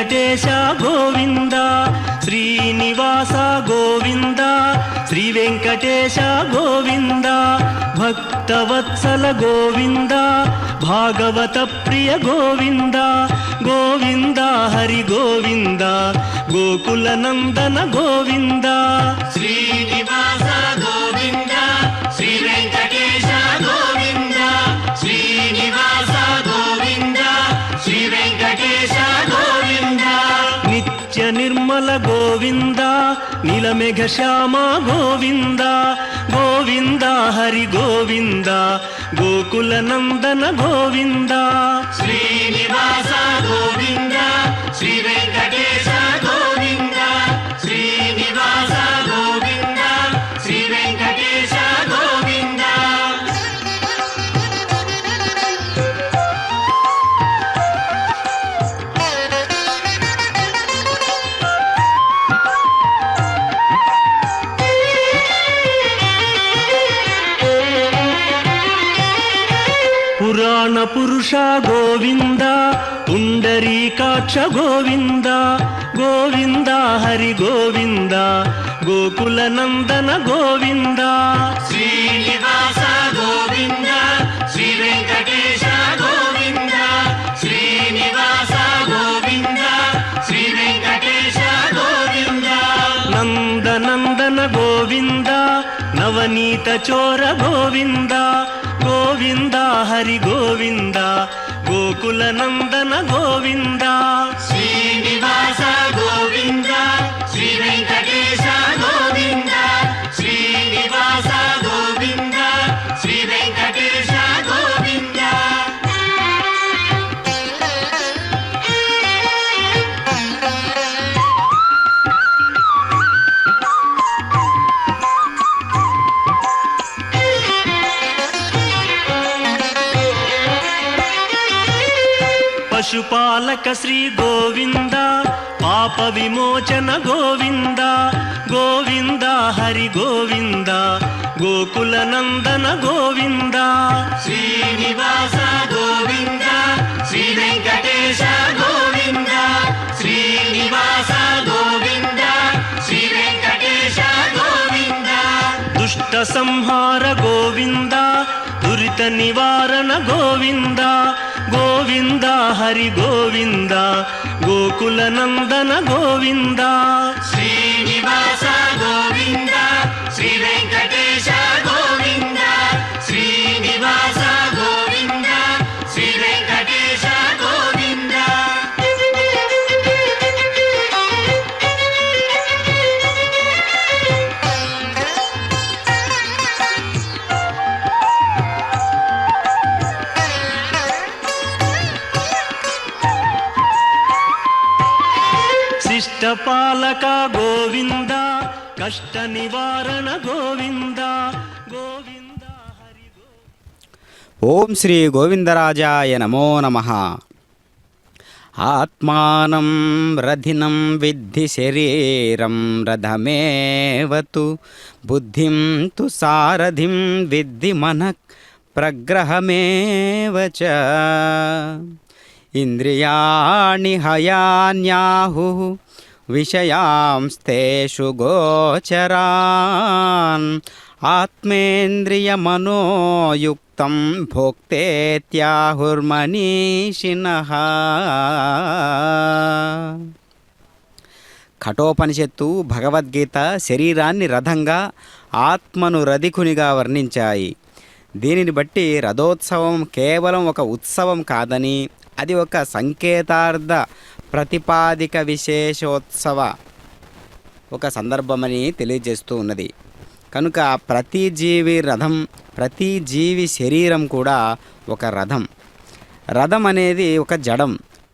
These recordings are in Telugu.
వెంకటేశ గోవింద, శ్రీనివాస గోవింద, శ్రీ వెంకటేశ గోవింద, భక్తవత్సల గోవింద, భాగవత ప్రియ గోవింద, గోవింద హరి గోవింద, గోకుల నందన గోవింద. శ్రీనివాస గోవింద, శ్రీ వెంకటేశ గోవింద, శ్రీనివాస గోవింద, శ్రీ వెంకటేశ గోవింద. నిత్య నిర్మల గోవింద, నీలమేఘ శ్యామ గోవింద, గోవింద హరి గోవింద, గోకుల నందన గోవింద. శ్రీనివాస గోవింద, శ్రీ వెంకటేశ గోవింద, శ్రీనివాస గోవింద, శ్రీ వెంకటేశ గోవింద. పురాణ పురుష గోవింద, పుండరీకాక్ష గోవింద, గోవింద హరి గోవింద, గోకుల నందన గోవింద. శ్రీనివాస గోవింద, శ్రీ వెంకటేశ గోవింద, శ్రీనివాస గోవింద, శ్రీ వెంకటేశ గోవింద. నందనందన గోవింద, నవనీత చోర గోవింద, గోవింద హరి గోవింద, గోకుల నందన గోవింద. శ్రీనివాస గోవింద, శ్రీ వెంకటేశ గోవింద, శ్రీనివాస గోవింద, శ్రీ వెంకటేశ గోవింద. పశుపాలక శ్రీ గోవింద, పాప విమోచన గోవింద, గోవింద హరి గోవింద, గోకుల నందన గోవింద. శ్రీనివాస గోవింద, శ్రీ వెంకటేశ గోవింద, శ్రీనివాస గోవింద, శ్రీ వెంకటేశ గోవింద. దుష్ట సంహార గోవింద, దురిత నివారణ గోవింద, గోవింద హరి గోవింద, గోకుల నందన గోవింద. శ్రీనివాస గోవింద, శ్రీ వెంకటేశ గోవింద, శ్రీనివాస గోవింద, శ్రీ వెంకటేశ గోవింద. శిష్టపాలక గోవింద, కష్ట నివారణ గోవింద, గోవింద హరి గోవింద. ఓం శ్రీ గోవిందరాజాయ నమో నమః. ఆత్మానం రథినం విద్ధి శరీరం రథమేవతు, బుద్ధిం తు సారథిం విద్ధి మనః ప్రగ్రహమేవ చ. ఇంద్రియాణి హయాన్యాహుః విషయాంస్తేషు గోచరాన్, ఆత్మేంద్రియమనోయుక్తం భోక్తేత్యాహుర్మనీషిణః. కఠోపనిషత్తు భగవద్గీత శరీరాన్ని రథంగా, ఆత్మను రధికునిగా వర్ణించాయి. దీనిని బట్టి రథోత్సవం కేవలం ఒక ఉత్సవం కాదని, అది ఒక సంకేతార్థ ప్రతిపాదిక విశేషోత్సవ ఒక సందర్భమని తెలియజేస్తూ ఉన్నది. కనుక ప్రతి జీవి రథం, ప్రతి జీవి శరీరం కూడా ఒక రథం. రథం అనేది ఒక జడం,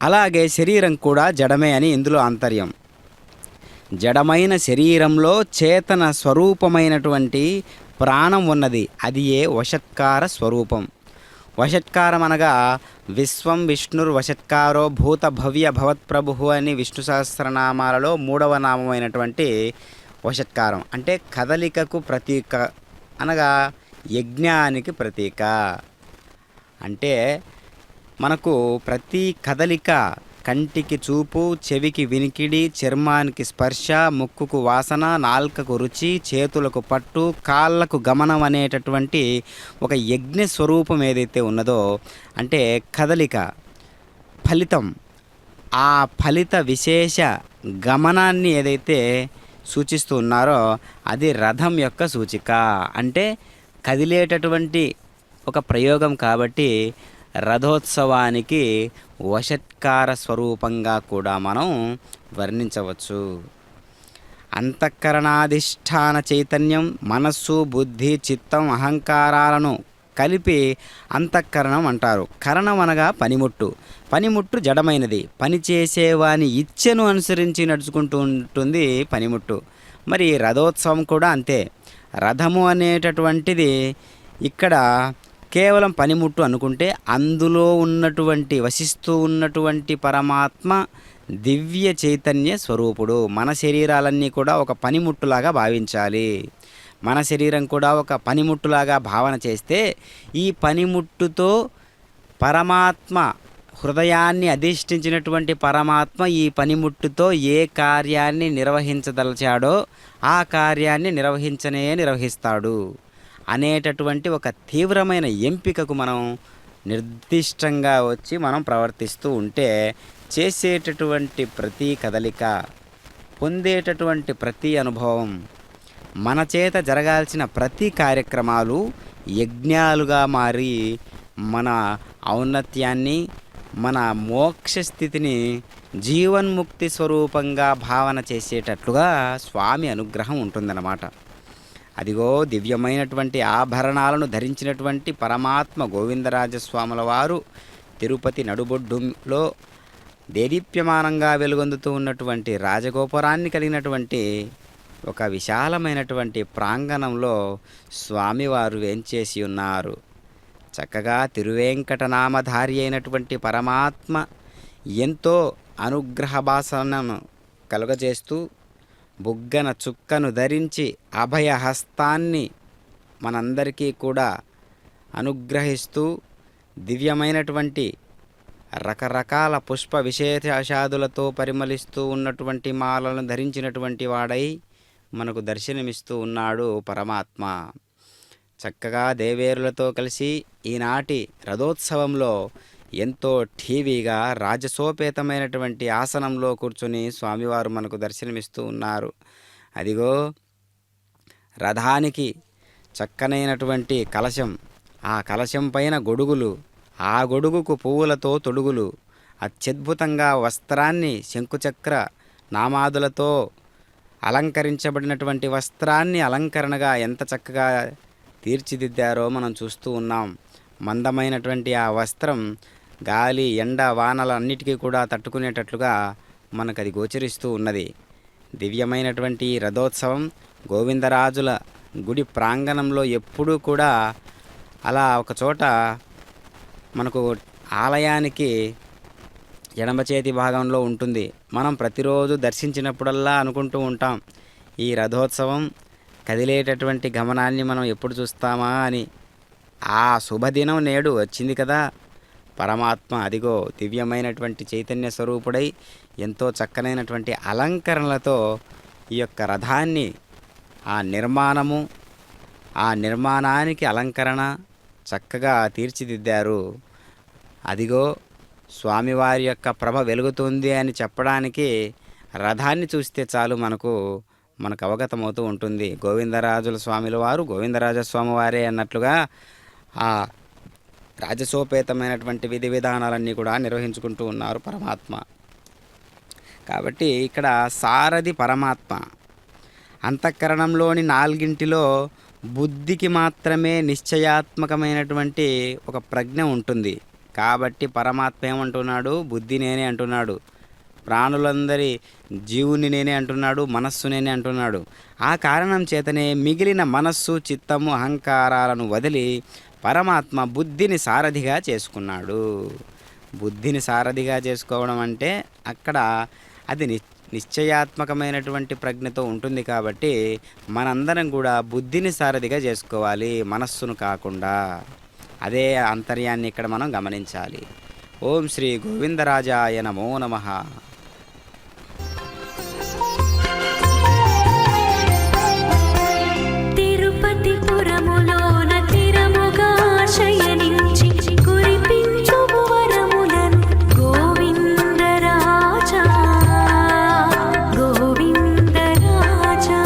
అలాగే శరీరం కూడా జడమే అని ఇందులో ఆంతర్యం. జడమైన శరీరంలో చేతన స్వరూపమైనటువంటి ప్రాణం ఉన్నది, అది ఏ వషత్కార స్వరూపం. వషట్కారం అనగా విశ్వం విష్ణుర్వషట్కారో భూత భవ్య భవత్ప్రభు అని విష్ణు సహస్రనామాలలో 3వ నామమైనటువంటి వషట్కారం. అంటే కదలికకు ప్రతీక అనగా యజ్ఞానికి ప్రతీక. అంటే మనకు ప్రతి కదలిక కంటికి చూపు, చెవికి వినికిడి, చర్మానికి స్పర్శ, ముక్కుకు వాసన, నాల్కకు రుచి, చేతులకు పట్టు, కాళ్ళకు గమనం అనేటటువంటి ఒక యజ్ఞ స్వరూపం ఏదైతే ఉన్నదో, అంటే కదలిక, ఫలితం, ఆ ఫలిత విశేష గమనాన్ని ఏదైతే సూచిస్తూ ఉన్నారో అది రథం యొక్క సూచిక. అంటే కదిలేటటువంటి ఒక ప్రయోగం కాబట్టి రథోత్సవానికి వషట్కార స్వరూపంగా కూడా మనం వర్ణించవచ్చు. అంతఃకరణాధిష్టాన చైతన్యం, మనస్సు, బుద్ధి, చిత్తం, అహంకారాలను కలిపి అంతఃకరణం అంటారు. కరణం అనగా పనిముట్టు. పనిముట్టు జడమైనది, పనిచేసేవాని ఇచ్ఛను అనుసరించి నడుచుకుంటూ ఉంటుంది పనిముట్టు. మరి రథోత్సవం కూడా అంతే. రథము అనేటటువంటిది ఇక్కడ కేవలం పనిముట్టు అనుకుంటే అందులో ఉన్నటువంటి వసిస్తూ ఉన్నటువంటి పరమాత్మ దివ్య చైతన్య స్వరూపుడు. మన శరీరాలన్నీ కూడా ఒక పనిముట్టులాగా భావించాలి. మన శరీరం కూడా ఒక పనిముట్టులాగా భావన చేస్తే ఈ పనిముట్టుతో పరమాత్మ, హృదయాన్ని అధిష్ఠించినటువంటి పరమాత్మ ఈ పనిముట్టుతో ఏ కార్యాన్ని నిర్వహించదలిచాడో ఆ కార్యాన్ని నిర్వహిస్తాడు అనేటటువంటి ఒక తీవ్రమైన ఎంపికకు మనం నిర్దిష్టంగా వచ్చి మనం ప్రవర్తిస్తూ ఉంటే చేసేటటువంటి ప్రతి కదలిక, పొందేటటువంటి ప్రతి అనుభవం, మన చేత జరగాల్సిన ప్రతి కార్యక్రమాలు యజ్ఞాలుగా మారి మన ఔన్నత్యాన్ని, మన మోక్ష స్థితిని జీవన్ముక్తి స్వరూపంగా భావన చేసేటట్లుగా స్వామి అనుగ్రహం ఉంటుందన్నమాట. అదిగో దివ్యమైనటువంటి ఆభరణాలను ధరించినటువంటి పరమాత్మ గోవిందరాజస్వాముల వారు తిరుపతి నడుబొడ్డులో దేదీప్యమానంగా వెలుగొందుతూ ఉన్నటువంటి రాజగోపురాన్ని కలిగినటువంటి ఒక విశాలమైనటువంటి ప్రాంగణంలో స్వామివారు వేంచేసి ఉన్నారు. చక్కగా తిరువేంకటనామధారి అయినటువంటి పరమాత్మ ఎంతో అనుగ్రహ భాసనను కలుగజేస్తూ బుగ్గన చుక్కను ధరించి అభయహస్తాన్ని మనందరికీ కూడా అనుగ్రహిస్తూ దివ్యమైనటువంటి రకరకాల పుష్ప విశేషాదులతో పరిమళిస్తూ ఉన్నటువంటి మాలను ధరించినటువంటి వాడై మనకు దర్శనమిస్తూ ఉన్నాడు పరమాత్మ. చక్కగా దేవేరులతో కలిసి ఈనాటి రథోత్సవంలో ఎంతో ఠీవీగా రాజసోపేతమైనటువంటి ఆసనంలో కూర్చొని స్వామివారు మనకు దర్శనమిస్తూ ఉన్నారు. అదిగో రథానికి చక్కనైనటువంటి కలశం, ఆ కలశం పైన గొడుగులు, ఆ గొడుగుకు పువ్వులతో తొడుగులు, అత్యద్భుతంగా వస్త్రాన్ని శంకుచక్ర నామాదులతో అలంకరించబడినటువంటి వస్త్రాన్ని అలంకరణగా ఎంత చక్కగా తీర్చిదిద్దారో మనం చూస్తూ ఉన్నాం. మందమైనటువంటి ఆ వస్త్రం గాలి, ఎండ, వానలన్నిటికీ కూడా తట్టుకునేటట్లుగా మనకు అది గోచరిస్తూ ఉన్నది. దివ్యమైనటువంటి రథోత్సవం గోవిందరాజుల గుడి ప్రాంగణంలో ఎప్పుడూ కూడా అలా ఒకచోట మనకు ఆలయానికి ఎడమ చేతి భాగంలో ఉంటుంది. మనం ప్రతిరోజు దర్శించినప్పుడల్లా అనుకుంటూ ఉంటాం, ఈ రథోత్సవం కదిలేటటువంటి గమనాన్ని మనం ఎప్పుడు చూస్తామా అని. ఆ శుభదినం నేడు వచ్చింది కదా. పరమాత్మ అదిగో దివ్యమైనటువంటి చైతన్య స్వరూపుడై ఎంతో చక్కనైనటువంటి అలంకరణలతో ఈ యొక్క రథాన్ని, ఆ నిర్మాణము, ఆ నిర్మాణానికి అలంకరణ చక్కగా తీర్చిదిద్దారు. అదిగో స్వామివారి యొక్క ప్రభ వెలుగుతుంది అని చెప్పడానికి రథాన్ని చూస్తే చాలు మనకు అవగతమవుతూ ఉంటుంది. గోవిందరాజుల స్వామిల వారు గోవిందరాజస్వామి వారే అన్నట్లుగా ఆ రాజసోపేతమైనటువంటి విధి విధానాలన్నీ కూడా నిర్వహించుకుంటూ ఉన్నారు పరమాత్మ. కాబట్టి ఇక్కడ సారథి పరమాత్మ. అంతఃకరణంలోని నాలుగింటిలో బుద్ధికి మాత్రమే నిశ్చయాత్మకమైనటువంటి ఒక ప్రజ్ఞ ఉంటుంది. కాబట్టి పరమాత్మ ఏమంటున్నాడు? బుద్ధి నేనే అంటున్నాడు. ప్రాణులందరి జీవుని నేనే అంటున్నాడు, మనస్సు నేనే అంటున్నాడు. ఆ కారణం చేతనే మిగిలిన మనస్సు, చిత్తము, అహంకారాలను వదిలి పరమాత్మ బుద్ధిని సారథిగా చేసుకున్నాడు. బుద్ధిని సారథిగా చేసుకోవడం అంటే అక్కడ అది నిశ్చయాత్మకమైనటువంటి ప్రజ్ఞతో ఉంటుంది. కాబట్టి మనందరం కూడా బుద్ధిని సారథిగా చేసుకోవాలి, మనస్సును కాకుండా. అదే అంతర్యాన్ని ఇక్కడ మనం గమనించాలి. ఓం శ్రీ గోవిందరాజాయ నమో నమః. తిరుపతి పురములోన తిరముగా శయనించి కురిపించుము వరములను గోవిందరాజా గోవిందరాజా.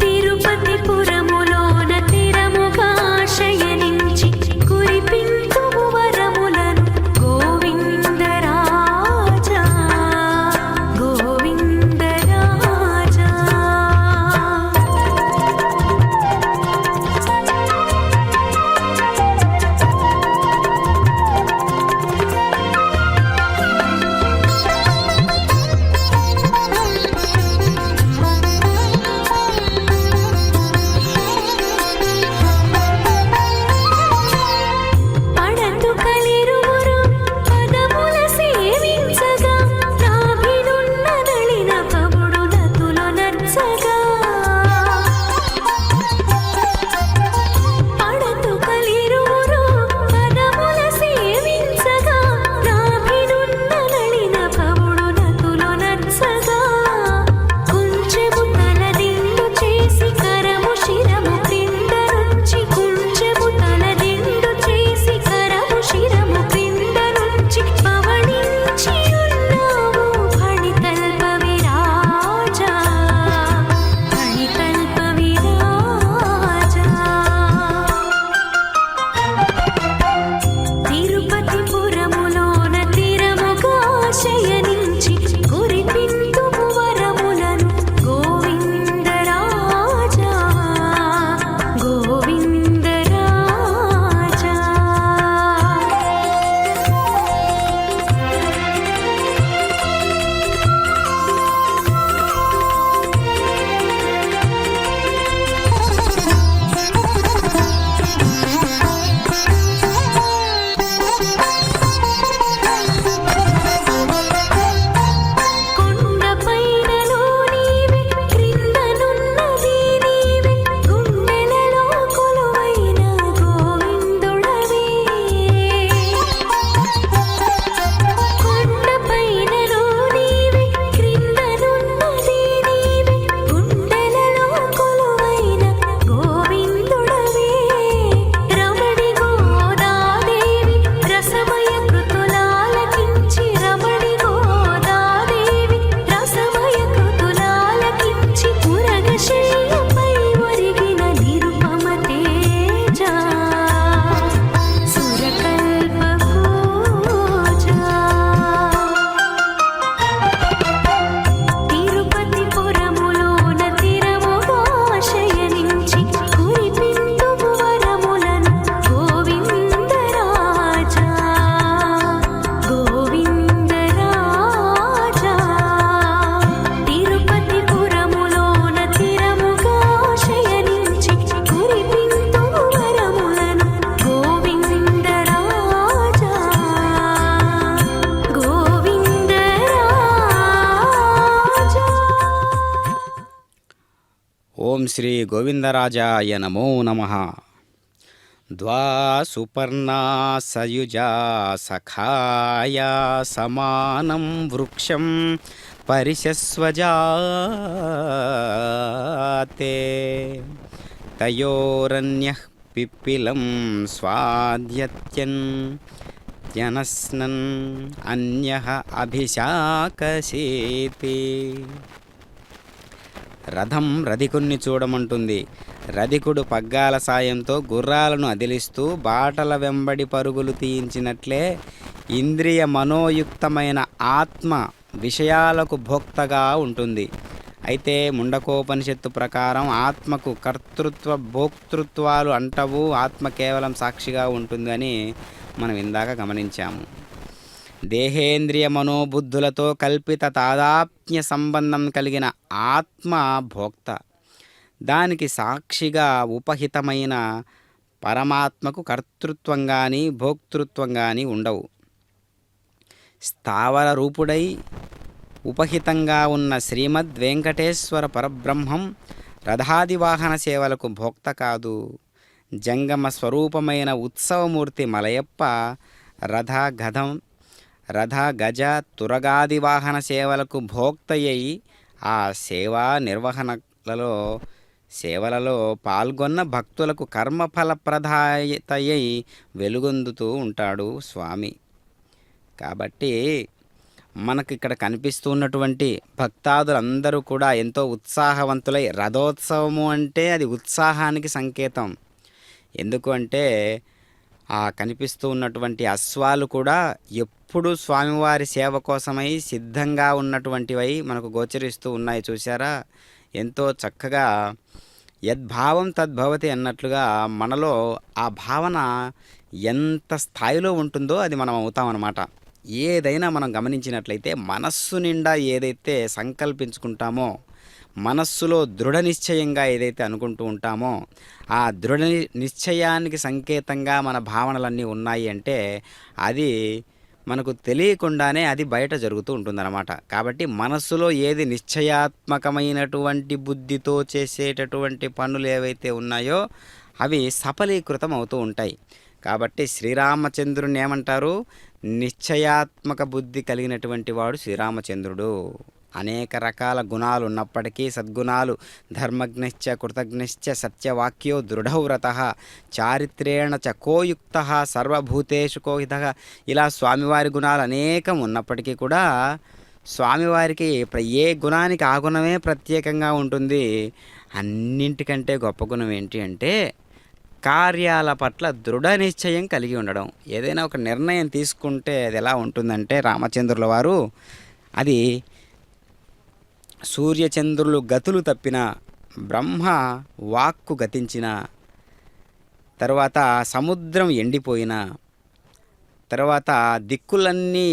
తిరుపతి పురములోన తిరముగా శయనించి కురిపించుము వరములను గోవిందరాజా గోవిందరాజా. పడతు కలిరువురు పదముల సేవించగా నాభినున్న నళిన కవుడు నతులు నర్చగా. పడతు కలిరువురు పదముల సేవించగా నాభినున్న నళిన కవుడు నతులు నర్చగా. కుంచెము తల దిండు చేసి కరము శిరము క్రింద నుంచి కుంచెము తల దిండు చేసి కరము శిరము క్రింద నుంచి పవళించి ఉన్నావు ఫణికల్ప విరాజా ఫణికల్ప విరాజా. తిరుపతి పురములోన తిరముగా శయనించి కురిపింతుము వరములను గోవిందరాజా గోవిందరాజా. కొండపైనలో నీవే క్రిందనున్నది నీవే గుండెలలో కొలువైన గోవిందుడవే. కొండపైనలో నీవే క్రిందనున్నది నీవే గుండెలలో కొలువైన గోవిందుడవే. రమణి గోదాదేవి రసమయ కృతులాలకించి రమణి గోదాదేవి రసమయ కృతులాలకించి పురగశయ్యపై ఒరిగిన నిరుపమ తేజ సురకల్ప పూజా. తిరుపతి పురములోన తిరముగా శయనించి కురిపింతుము వరములను గోవిందరాజా గోవిందరాజా. తిరుపతి పురములోన తిరముగా శయనించి కురిపింతుము వరములను గోవిందరాజా గోవిందరాజా. ఓం శ్రీ గోవిందరాజాయ నమో నమః. ద్వా సుపర్ణా సయుజా సఖాయా సమానం వృక్షం పరిశస్వజాతే తయోరన్యః పిప్పిలం స్వాద్యత్యన్ జనస్నన్ అన్యః అభిశాకసేతి. రథం రధికుణ్ణి చూడమంటుంది. రధికుడు పగ్గాల సాయంతో గుర్రాలను అదిలిస్తూ బాటల వెంబడి పరుగులు తీయించినట్లే ఇంద్రియ మనోయుక్తమైన ఆత్మ విషయాలకు భోక్తగా ఉంటుంది. అయితే ముండకోపనిషత్తు ప్రకారం ఆత్మకు కర్తృత్వ భోక్తృత్వాలు అంటవు, ఆత్మ కేవలం సాక్షిగా ఉంటుందని మనం ఇందాక గమనించాము. దేహేంద్రియ మనోబుద్ధులతో కల్పిత తాదాత్మ్య సంబంధం కలిగిన ఆత్మ భోక్త. దానికి సాక్షిగా ఉపహితమైన పరమాత్మకు కర్తృత్వం కానీ భోక్తృత్వం కానీ ఉండవు. స్థావర రూపుడై ఉపహితంగా ఉన్న శ్రీమద్ వెంకటేశ్వర పరబ్రహ్మం రథాదివాహన సేవలకు భోక్త కాదు. జంగమ స్వరూపమైన ఉత్సవమూర్తి మలయప్ప రథ గజ తురగాది వాహన సేవలకు భోక్తయ్యి ఆ సేవలలో పాల్గొన్న భక్తులకు కర్మఫలప్రదాయతయ్యి వెలుగొందుతూ ఉంటాడు స్వామి. కాబట్టి మనకి ఇక్కడ కనిపిస్తున్నటువంటి భక్తాదులందరూ కూడా ఎంతో ఉత్సాహవంతులై, రథోత్సవము అంటే అది ఉత్సాహానికి సంకేతం. ఎందుకు అంటే ఆ కనిపిస్తూ ఉన్నటువంటి అశ్వాలు కూడా ఎప్పుడు స్వామివారి సేవ కోసమై సిద్ధంగా ఉన్నటువంటివై మనకు గోచరిస్తూ ఉన్నాయి. చూసారా, ఎంతో చక్కగా యద్భావం తద్భవతి అన్నట్లుగా మనలో ఆ భావన ఎంత స్థాయిలో ఉంటుందో అది మనం అవుతామన్నమాట. ఏదైనా మనం గమనించినట్లయితే మనస్సు నిండా ఏదైతే సంకల్పించుకుంటామో, మనస్సులో దృఢ నిశ్చయంగా ఏదైతే అనుకుంటూ ఉంటామో, ఆ దృఢ నిశ్చయానికి సంకేతంగా మన భావనలన్నీ ఉన్నాయి అంటే అది మనకు తెలియకుండానే అది బయట జరుగుతూ ఉంటుందన్నమాట. కాబట్టి మనస్సులో ఏది నిశ్చయాత్మకమైనటువంటి బుద్ధితో చేసేటటువంటి పనులు ఏవైతే ఉన్నాయో అవి సఫలీకృతం అవుతూ ఉంటాయి. కాబట్టి శ్రీరామచంద్రుని ఏమంటారు? నిశ్చయాత్మక బుద్ధి కలిగినటువంటి వాడు శ్రీరామచంద్రుడు. అనేక రకాల గుణాలు ఉన్నప్పటికీ సద్గుణాలు ధర్మజ్ఞశ్చ కృతజ్ఞశ్చ సత్యవాక్యో దృఢవ్రతః చారిత్రేణ చ కోయుక్తః సర్వభూతేషు కోహితః, ఇలా స్వామివారి గుణాలు అనేకం ఉన్నప్పటికీ కూడా స్వామివారికి ఏ గుణానికి ఆ గుణమే ప్రత్యేకంగా ఉంటుంది. అన్నింటికంటే గొప్ప గుణం ఏంటి అంటే కార్యాల పట్ల దృఢ నిశ్చయం కలిగి ఉండడం. ఏదైనా ఒక నిర్ణయం తీసుకుంటే అది ఎలా ఉంటుందంటే రామచంద్రుల వారు అది సూర్యచంద్రులు గతులు తప్పిన, బ్రహ్మ వాక్కు గతించిన, తర్వాత సముద్రం ఎండిపోయిన, తర్వాత దిక్కులన్నీ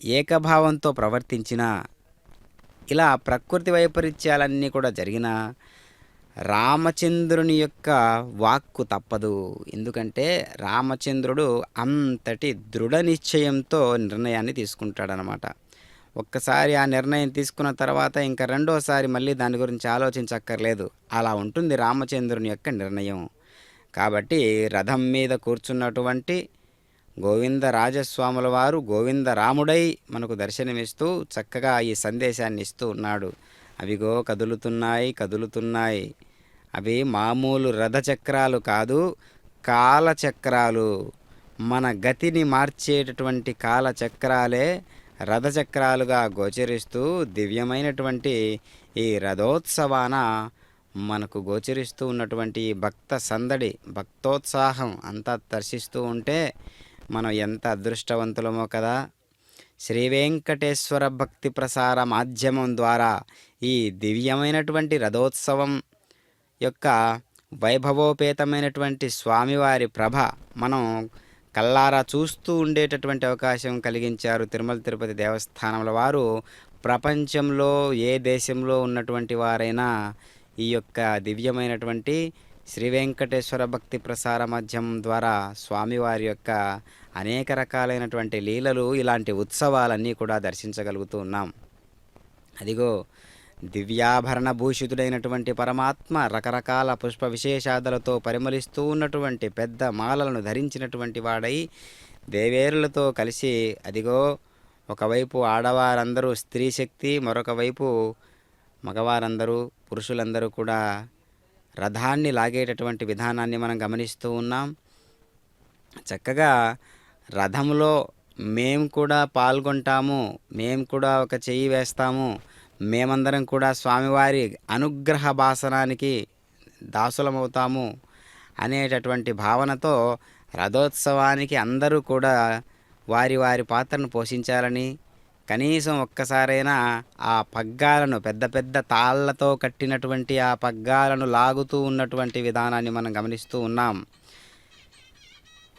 ఏకభావంతో ప్రవర్తించిన, ఇలా ప్రకృతి వైపరీత్యాలన్నీ కూడా జరిగిన రామచంద్రుని యొక్క వాక్కు తప్పదు. ఎందుకంటే రామచంద్రుడు అంతటి దృఢ నిశ్చయంతో నిర్ణయాన్ని తీసుకుంటాడనమాట. ఒక్కసారి ఆ నిర్ణయం తీసుకున్న తర్వాత ఇంకా రెండోసారి మళ్ళీ దాని గురించి ఆలోచించక్కర్లేదు. అలా ఉంటుంది రామచంద్రుని యొక్క నిర్ణయం. కాబట్టి రథం మీద కూర్చున్నటువంటి గోవింద రాజస్వాముల వారు గోవిందరాముడై మనకు దర్శనమిస్తూ చక్కగా ఈ సందేశాన్ని ఇస్తూ ఉన్నాడు. అవిగో కదులుతున్నాయి. అవి మామూలు రథచక్రాలు కాదు, కాలచక్రాలు. మన గతిని మార్చేటటువంటి కాలచక్రాలే రథచక్రాలుగా గోచరిస్తూ దివ్యమైనటువంటి ఈ రథోత్సవాన మనకు గోచరిస్తూ ఉన్నటువంటి భక్త సందడి, భక్తోత్సాహం అంతా దర్శిస్తూ ఉంటే మనం ఎంత అదృష్టవంతులమో కదా. శ్రీ వెంకటేశ్వర భక్తి ప్రసార మాధ్యమం ద్వారా ఈ దివ్యమైనటువంటి రథోత్సవం యొక్క వైభవోపేతమైనటువంటి స్వామివారి ప్రభ మనం కల్లారా చూస్తూ ఉండేటటువంటి అవకాశం కలిగించారు తిరుమల తిరుపతి దేవస్థానముల వారు. ప్రపంచంలో ఏ దేశంలో ఉన్నటువంటి వారైనా ఈ యొక్క దివ్యమైనటువంటి శ్రీ వెంకటేశ్వర భక్తి ప్రసార మాధ్యమం ద్వారా స్వామివారి యొక్క అనేక రకాలైనటువంటి లీలలు, ఇలాంటి ఉత్సవాలన్నీ కూడా దర్శించగలుగుతూ ఉన్నాం. అదిగో దివ్యాభరణ భూషితుడైనటువంటి పరమాత్మ రకరకాల పుష్ప విశేషాదులతో పరిమళిస్తూ ఉన్నటువంటి పెద్ద మాలలను ధరించినటువంటి వాడై దేవేరులతో కలిసి అదిగో ఒకవైపు ఆడవారందరూ స్త్రీ శక్తి, మరొక వైపు మగవారందరూ పురుషులందరూ కూడా రథాన్ని లాగేటటువంటి విధానాన్ని మనం గమనిస్తూ ఉన్నాం. చక్కగా రథంలో మేము కూడా పాల్గొంటాము, మేము కూడా ఒక చెయ్యి వేస్తాము, మేమందరం కూడా స్వామివారి అనుగ్రహ భాసనానికి దాసులమవుతాము అనేటటువంటి భావనతో రథోత్సవానికి అందరూ కూడా వారి వారి పాత్రను పోషించాలని, కనీసం ఒక్కసారైనా ఆ పగ్గాలను పెద్ద పెద్ద తాళ్లతో కట్టినటువంటి ఆ పగ్గాలను లాగుతూ ఉన్నటువంటి విధానాన్ని మనం గమనిస్తూ ఉన్నాం.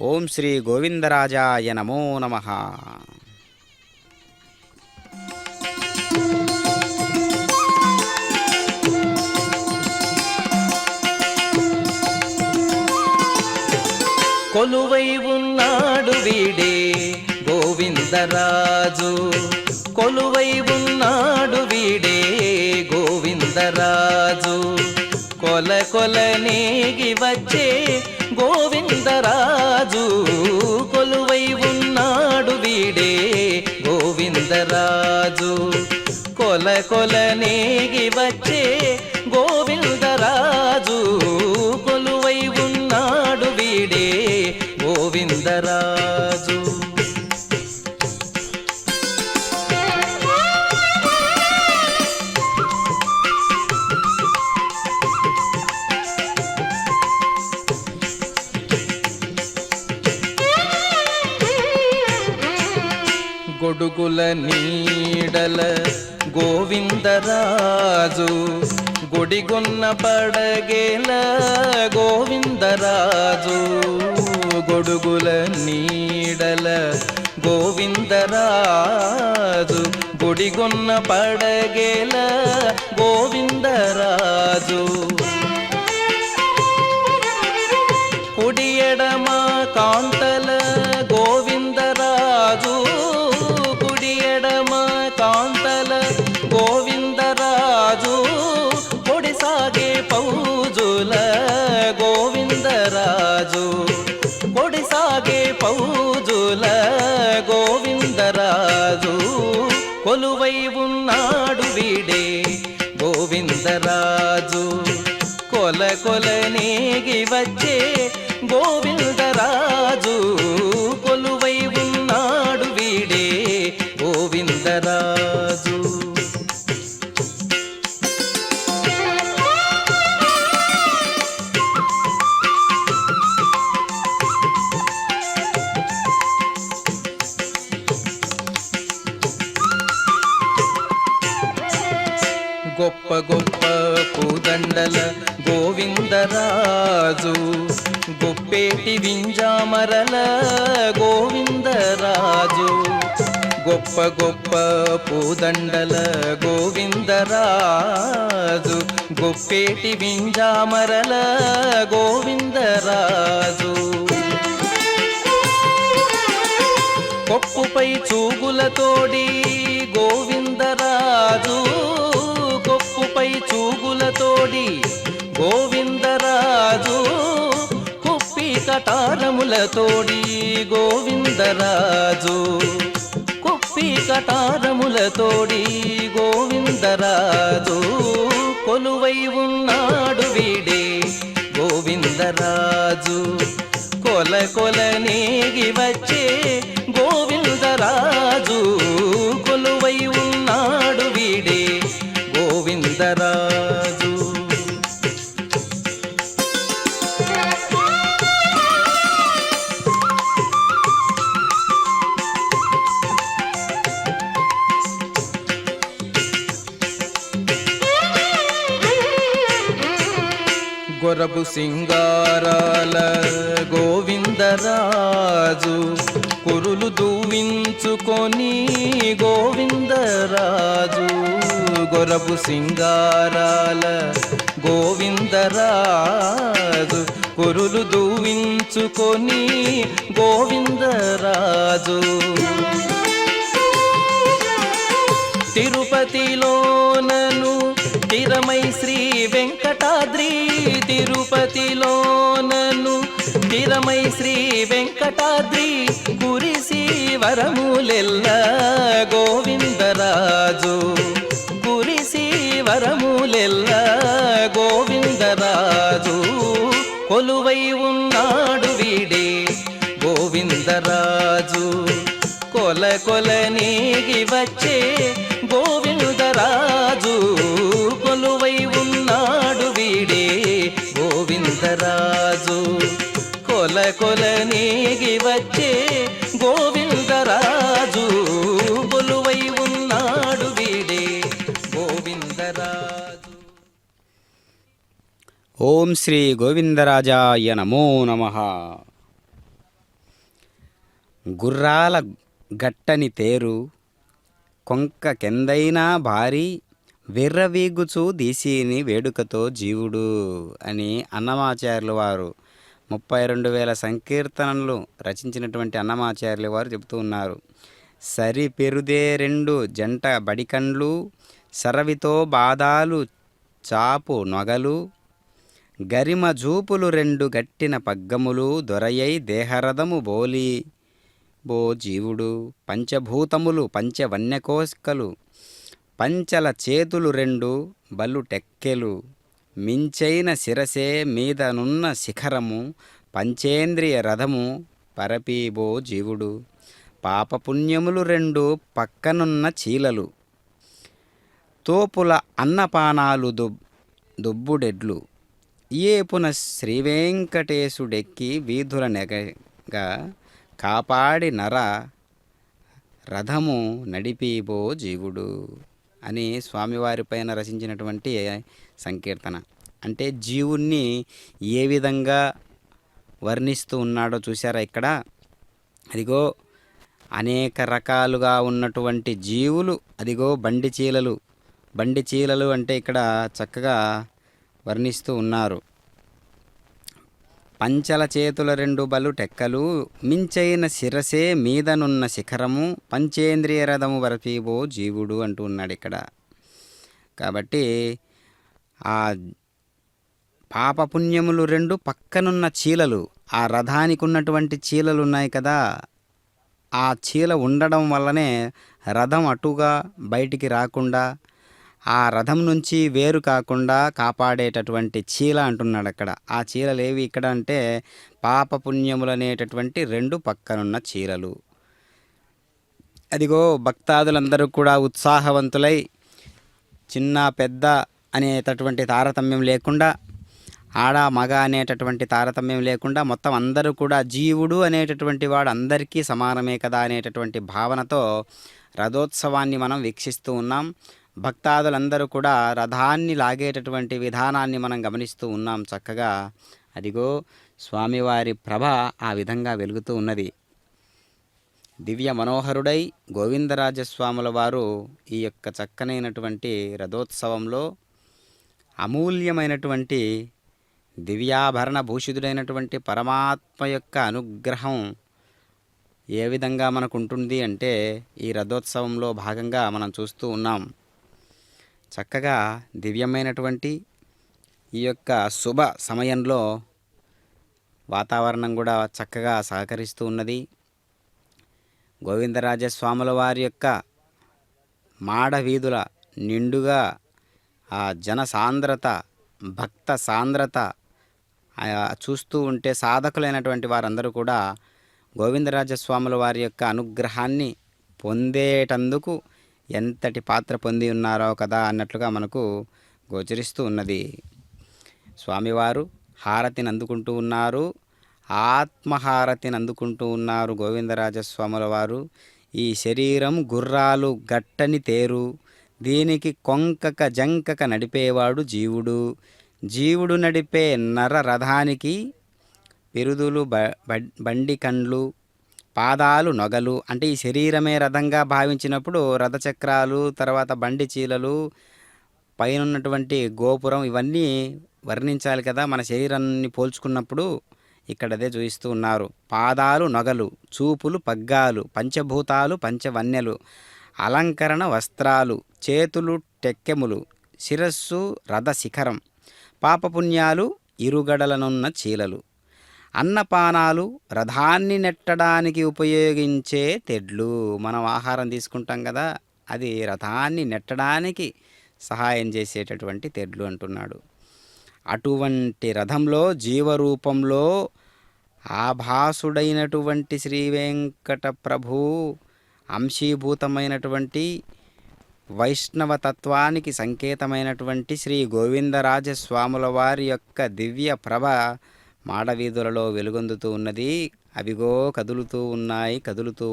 ఓం శ్రీ గోవిందరాజాయ నమో నమః. కొలువై ఉన్నాడు వీడే గోవిందరాజు, కొలువై ఉన్నాడు వీడే గోవిందరాజు, కొల కొల నేగి వచ్చే గోవిందరాజు, కొలువై ఉన్న కొల కొల నేగి వచ్చే గోవిందరాజు కొలువై ఉన్నాడు వీడే గోవిందరాజు. గొడుగుల నీడల గోవిందరాజు గుడిగొన్న పడగేల గోవిందరాజు. గొడుగుల నీడల గోవిందరాజు గుడిగొన్న పడగేల గోవిందరాజు. కుడి ఎడమ కాంతల గోవిందరాజు కుడి ఎడమ కాంతల గోవిందరాజు. పొడిసాగే పౌజుల గోవిందరాజు పొడిసాగే పౌజుల గోవిందరాజు కొలువై ఉన్నాడు వీడే గోవిందరాజు. కొల కొల నేగి వచ్చే గోవిందరాజు కొలువై ఉన్నాడు వీడే గోవిందరాజు. గొప్ప గొప్ప పూదండల గోవిందరాజు గొప్పేటి వింజామరల గోవిందరాజు. గొప్ప గొప్ప పూదండల గోవిందరాజు గొప్పేటి వింజామరల గోవిందరాజు. కొప్పుపై చూగులతోడి గోవిందరాజు కొప్పుపై చూగులతోడి గోవిందరాజు. కుప్పి కటారములతోడి గోవిందరాజు కుప్పి కటారములతోడి గోవిందరాజు కొలువై ఉన్నాడు వీడే గోవిందరాజు. కొల కొల నేగి వచ్చే గోవిందరాజు కొలువై ఉన్నాడు వీడే గోవిందరాజు. గొరబు సింగారాల గోవిందరాజు కురులు దూవించుకొని గోవిందరాజు. గొరబు సింగారాల గోవిందరాజు కురులు దూవించుకొని గోవిందరాజు. తిరుపతిలోనను తిరమై శ్రీ వెంకటాద్రి తిరుపతిలోనను తిరమై శ్రీ వెంకటాద్రి కురిసి వరములెల్ల గోవిందరాజు కురిసి వరములెల్ల గోవిందరాజు కొలువై ఉన్నాడు వీడే గోవిందరాజు. కొల కొల నేగి వచ్చే గోవిందరాజు కొలువై ఉన్నాడు వీడే గోవిందరాజు. కొల కొల నేగి వచ్చే గోవిందరాజు కొలువై ఉన్నాడు వీడే గోవిందరాజు. ఓం శ్రీ గోవిందరాజాయ నమో నమః. గుర్రాల గట్టని తేరు కొంక కెందైనా భారీ విర్రవీగుచూ దీసిని వేడుకతో జీవుడు అని అన్నమాచార్యుల వారు 32,000 సంకీర్తనలు రచించినటువంటి అన్నమాచార్యుల వారు చెబుతూ ఉన్నారు. సరి పెరుదే రెండు జంట బడికండ్లు సరవితో బాదాలు చాపు నొగలు గరిమ జూపులు రెండు గట్టిన పగ్గములు దొరయై దేహరథము బోలి బో జీవుడు పంచభూతములు పంచవన్యకోస్కలు పంచల చేతులు రెండు బలు టెక్కెలు మించైన శిరసే మీదనున్న శిఖరము పంచేంద్రియ రథము పరపీబో జీవుడు పాపపుణ్యములు రెండు పక్కనున్న చీలలు తోపుల అన్నపానాలు దుబ్బుడెడ్లు ఏపున శ్రీవేంకటేశుడెక్కి వీధుల నెగగా కాపాడి నర రథము నడిపీబో జీవుడు అని స్వామివారి పైన రచించినటువంటి సంకీర్తన. అంటే జీవుణ్ణి ఏ విధంగా వర్ణిస్తూ ఉన్నాడో చూసారా ఇక్కడ. అదిగో అనేక రకాలుగా ఉన్నటువంటి జీవులు, అదిగో బండి చీలలు అంటే ఇక్కడ చక్కగా వర్ణిస్తూ ఉన్నారు. పంచల చేతుల రెండు బలు టెక్కలు మించైన శిరసే మీదనున్న శిఖరము పంచేంద్రియ రథము వరపీబో జీవుడు అంటూ ఉన్నాడు ఇక్కడ. కాబట్టి ఆ పాపపుణ్యములు రెండు పక్కనున్న చీలలు, ఆ రథానికి ఉన్నటువంటి చీలలు ఉన్నాయి కదా, ఆ చీల ఉండడం వల్లనే రథం అటుగా బయటికి రాకుండా, ఆ రథం నుంచి వేరు కాకుండా కాపాడేటటువంటి చీల అంటున్నాడు అక్కడ. ఆ చీలలు ఏవి ఇక్కడ అంటే పాపపుణ్యములు అనేటటువంటి రెండు పక్కనున్న చీలలు. అదిగో భక్తాదులందరూ కూడా ఉత్సాహవంతులై చిన్న పెద్ద అనేటటువంటి తారతమ్యం లేకుండా, ఆడ మగ అనేటటువంటి తారతమ్యం లేకుండా మొత్తం అందరూ కూడా జీవుడు అనేటటువంటి వాడు అందరికీ సమానమే కదా అనేటటువంటి భావనతో రథోత్సవాన్ని మనం వీక్షిస్తూ ఉన్నాం. భక్తాదులందరూ కూడా రథాన్ని లాగేటటువంటి విధానాన్ని మనం గమనిస్తూ ఉన్నాం చక్కగా. అదిగో స్వామివారి ప్రభ ఆ విధంగా వెలుగుతూ ఉన్నది. దివ్య మనోహరుడై గోవిందరాజస్వాముల వారు ఈ యొక్క చక్కనైనటువంటి రథోత్సవంలో అమూల్యమైనటువంటి దివ్యాభరణ భూషితుడైనటువంటి పరమాత్మ యొక్క అనుగ్రహం ఏ విధంగా మనకు ఉంటుంది అంటే ఈ రథోత్సవంలో భాగంగా మనం చూస్తూ ఉన్నాం. చక్కగా దివ్యమైనటువంటి ఈ యొక్క శుభ సమయంలో వాతావరణం కూడా చక్కగా సహకరిస్తూ ఉన్నది. గోవిందరాజస్వాముల వారి యొక్క మాడ వీధుల నిండుగా ఆ జన సాంద్రత, భక్త సాంద్రత చూస్తూ ఉంటే సాధకులైనటువంటి వారందరూ కూడా గోవిందరాజస్వాముల వారి యొక్క అనుగ్రహాన్ని పొందేటందుకు ఎంతటి పాత్ర పొంది ఉన్నారో కదా అన్నట్లుగా మనకు గోచరిస్తూ ఉన్నది. స్వామివారు హారతిని అందుకుంటూ ఉన్నారు, ఆత్మహారతిని అందుకుంటూ ఉన్నారు గోవిందరాజస్వాముల వారు. ఈ శరీరం గుర్రాలు గట్టని తేరు, దీనికి కొంకక జంకక నడిపేవాడు జీవుడు. జీవుడు నడిపే నర రథానికి పిరుదులు బండి కండ్లు, పాదాలు నొగలు. అంటే ఈ శరీరమే రథంగా భావించినప్పుడు రథచక్రాలు, తర్వాత బండి చీలలు, పైనున్నటువంటి గోపురం ఇవన్నీ వర్ణించాలి కదా మన శరీరాన్ని పోల్చుకున్నప్పుడు. ఇక్కడ అదే చూపిస్తూ ఉన్నారు. పాదాలు నొగలు, చూపులు పగ్గాలు, పంచభూతాలు పంచవన్యలు, అలంకరణ వస్త్రాలు, చేతులు టెక్కెములు, శిరస్సు రథ శిఖరం, పాపపుణ్యాలు ఇరుగడలనున్న చీలలు, అన్నపానాలు రథాన్ని నెట్టడానికి ఉపయోగించే తెడ్లు. మనం ఆహారం తీసుకుంటాం కదా, అది రథాన్ని నెట్టడానికి సహాయం చేసేటటువంటి తెడ్లు అంటున్నాడు. అటువంటి రథంలో జీవరూపంలో ఆభాసుడైనటువంటి శ్రీవేంకట ప్రభు అంశీభూతమైనటువంటి వైష్ణవతత్వానికి సంకేతమైనటువంటి శ్రీ గోవిందరాజస్వాముల వారి యొక్క దివ్య ప్రభ మాడవీధులలో వెలుగొందుతూ ఉన్నది. అవిగో కదులుతూ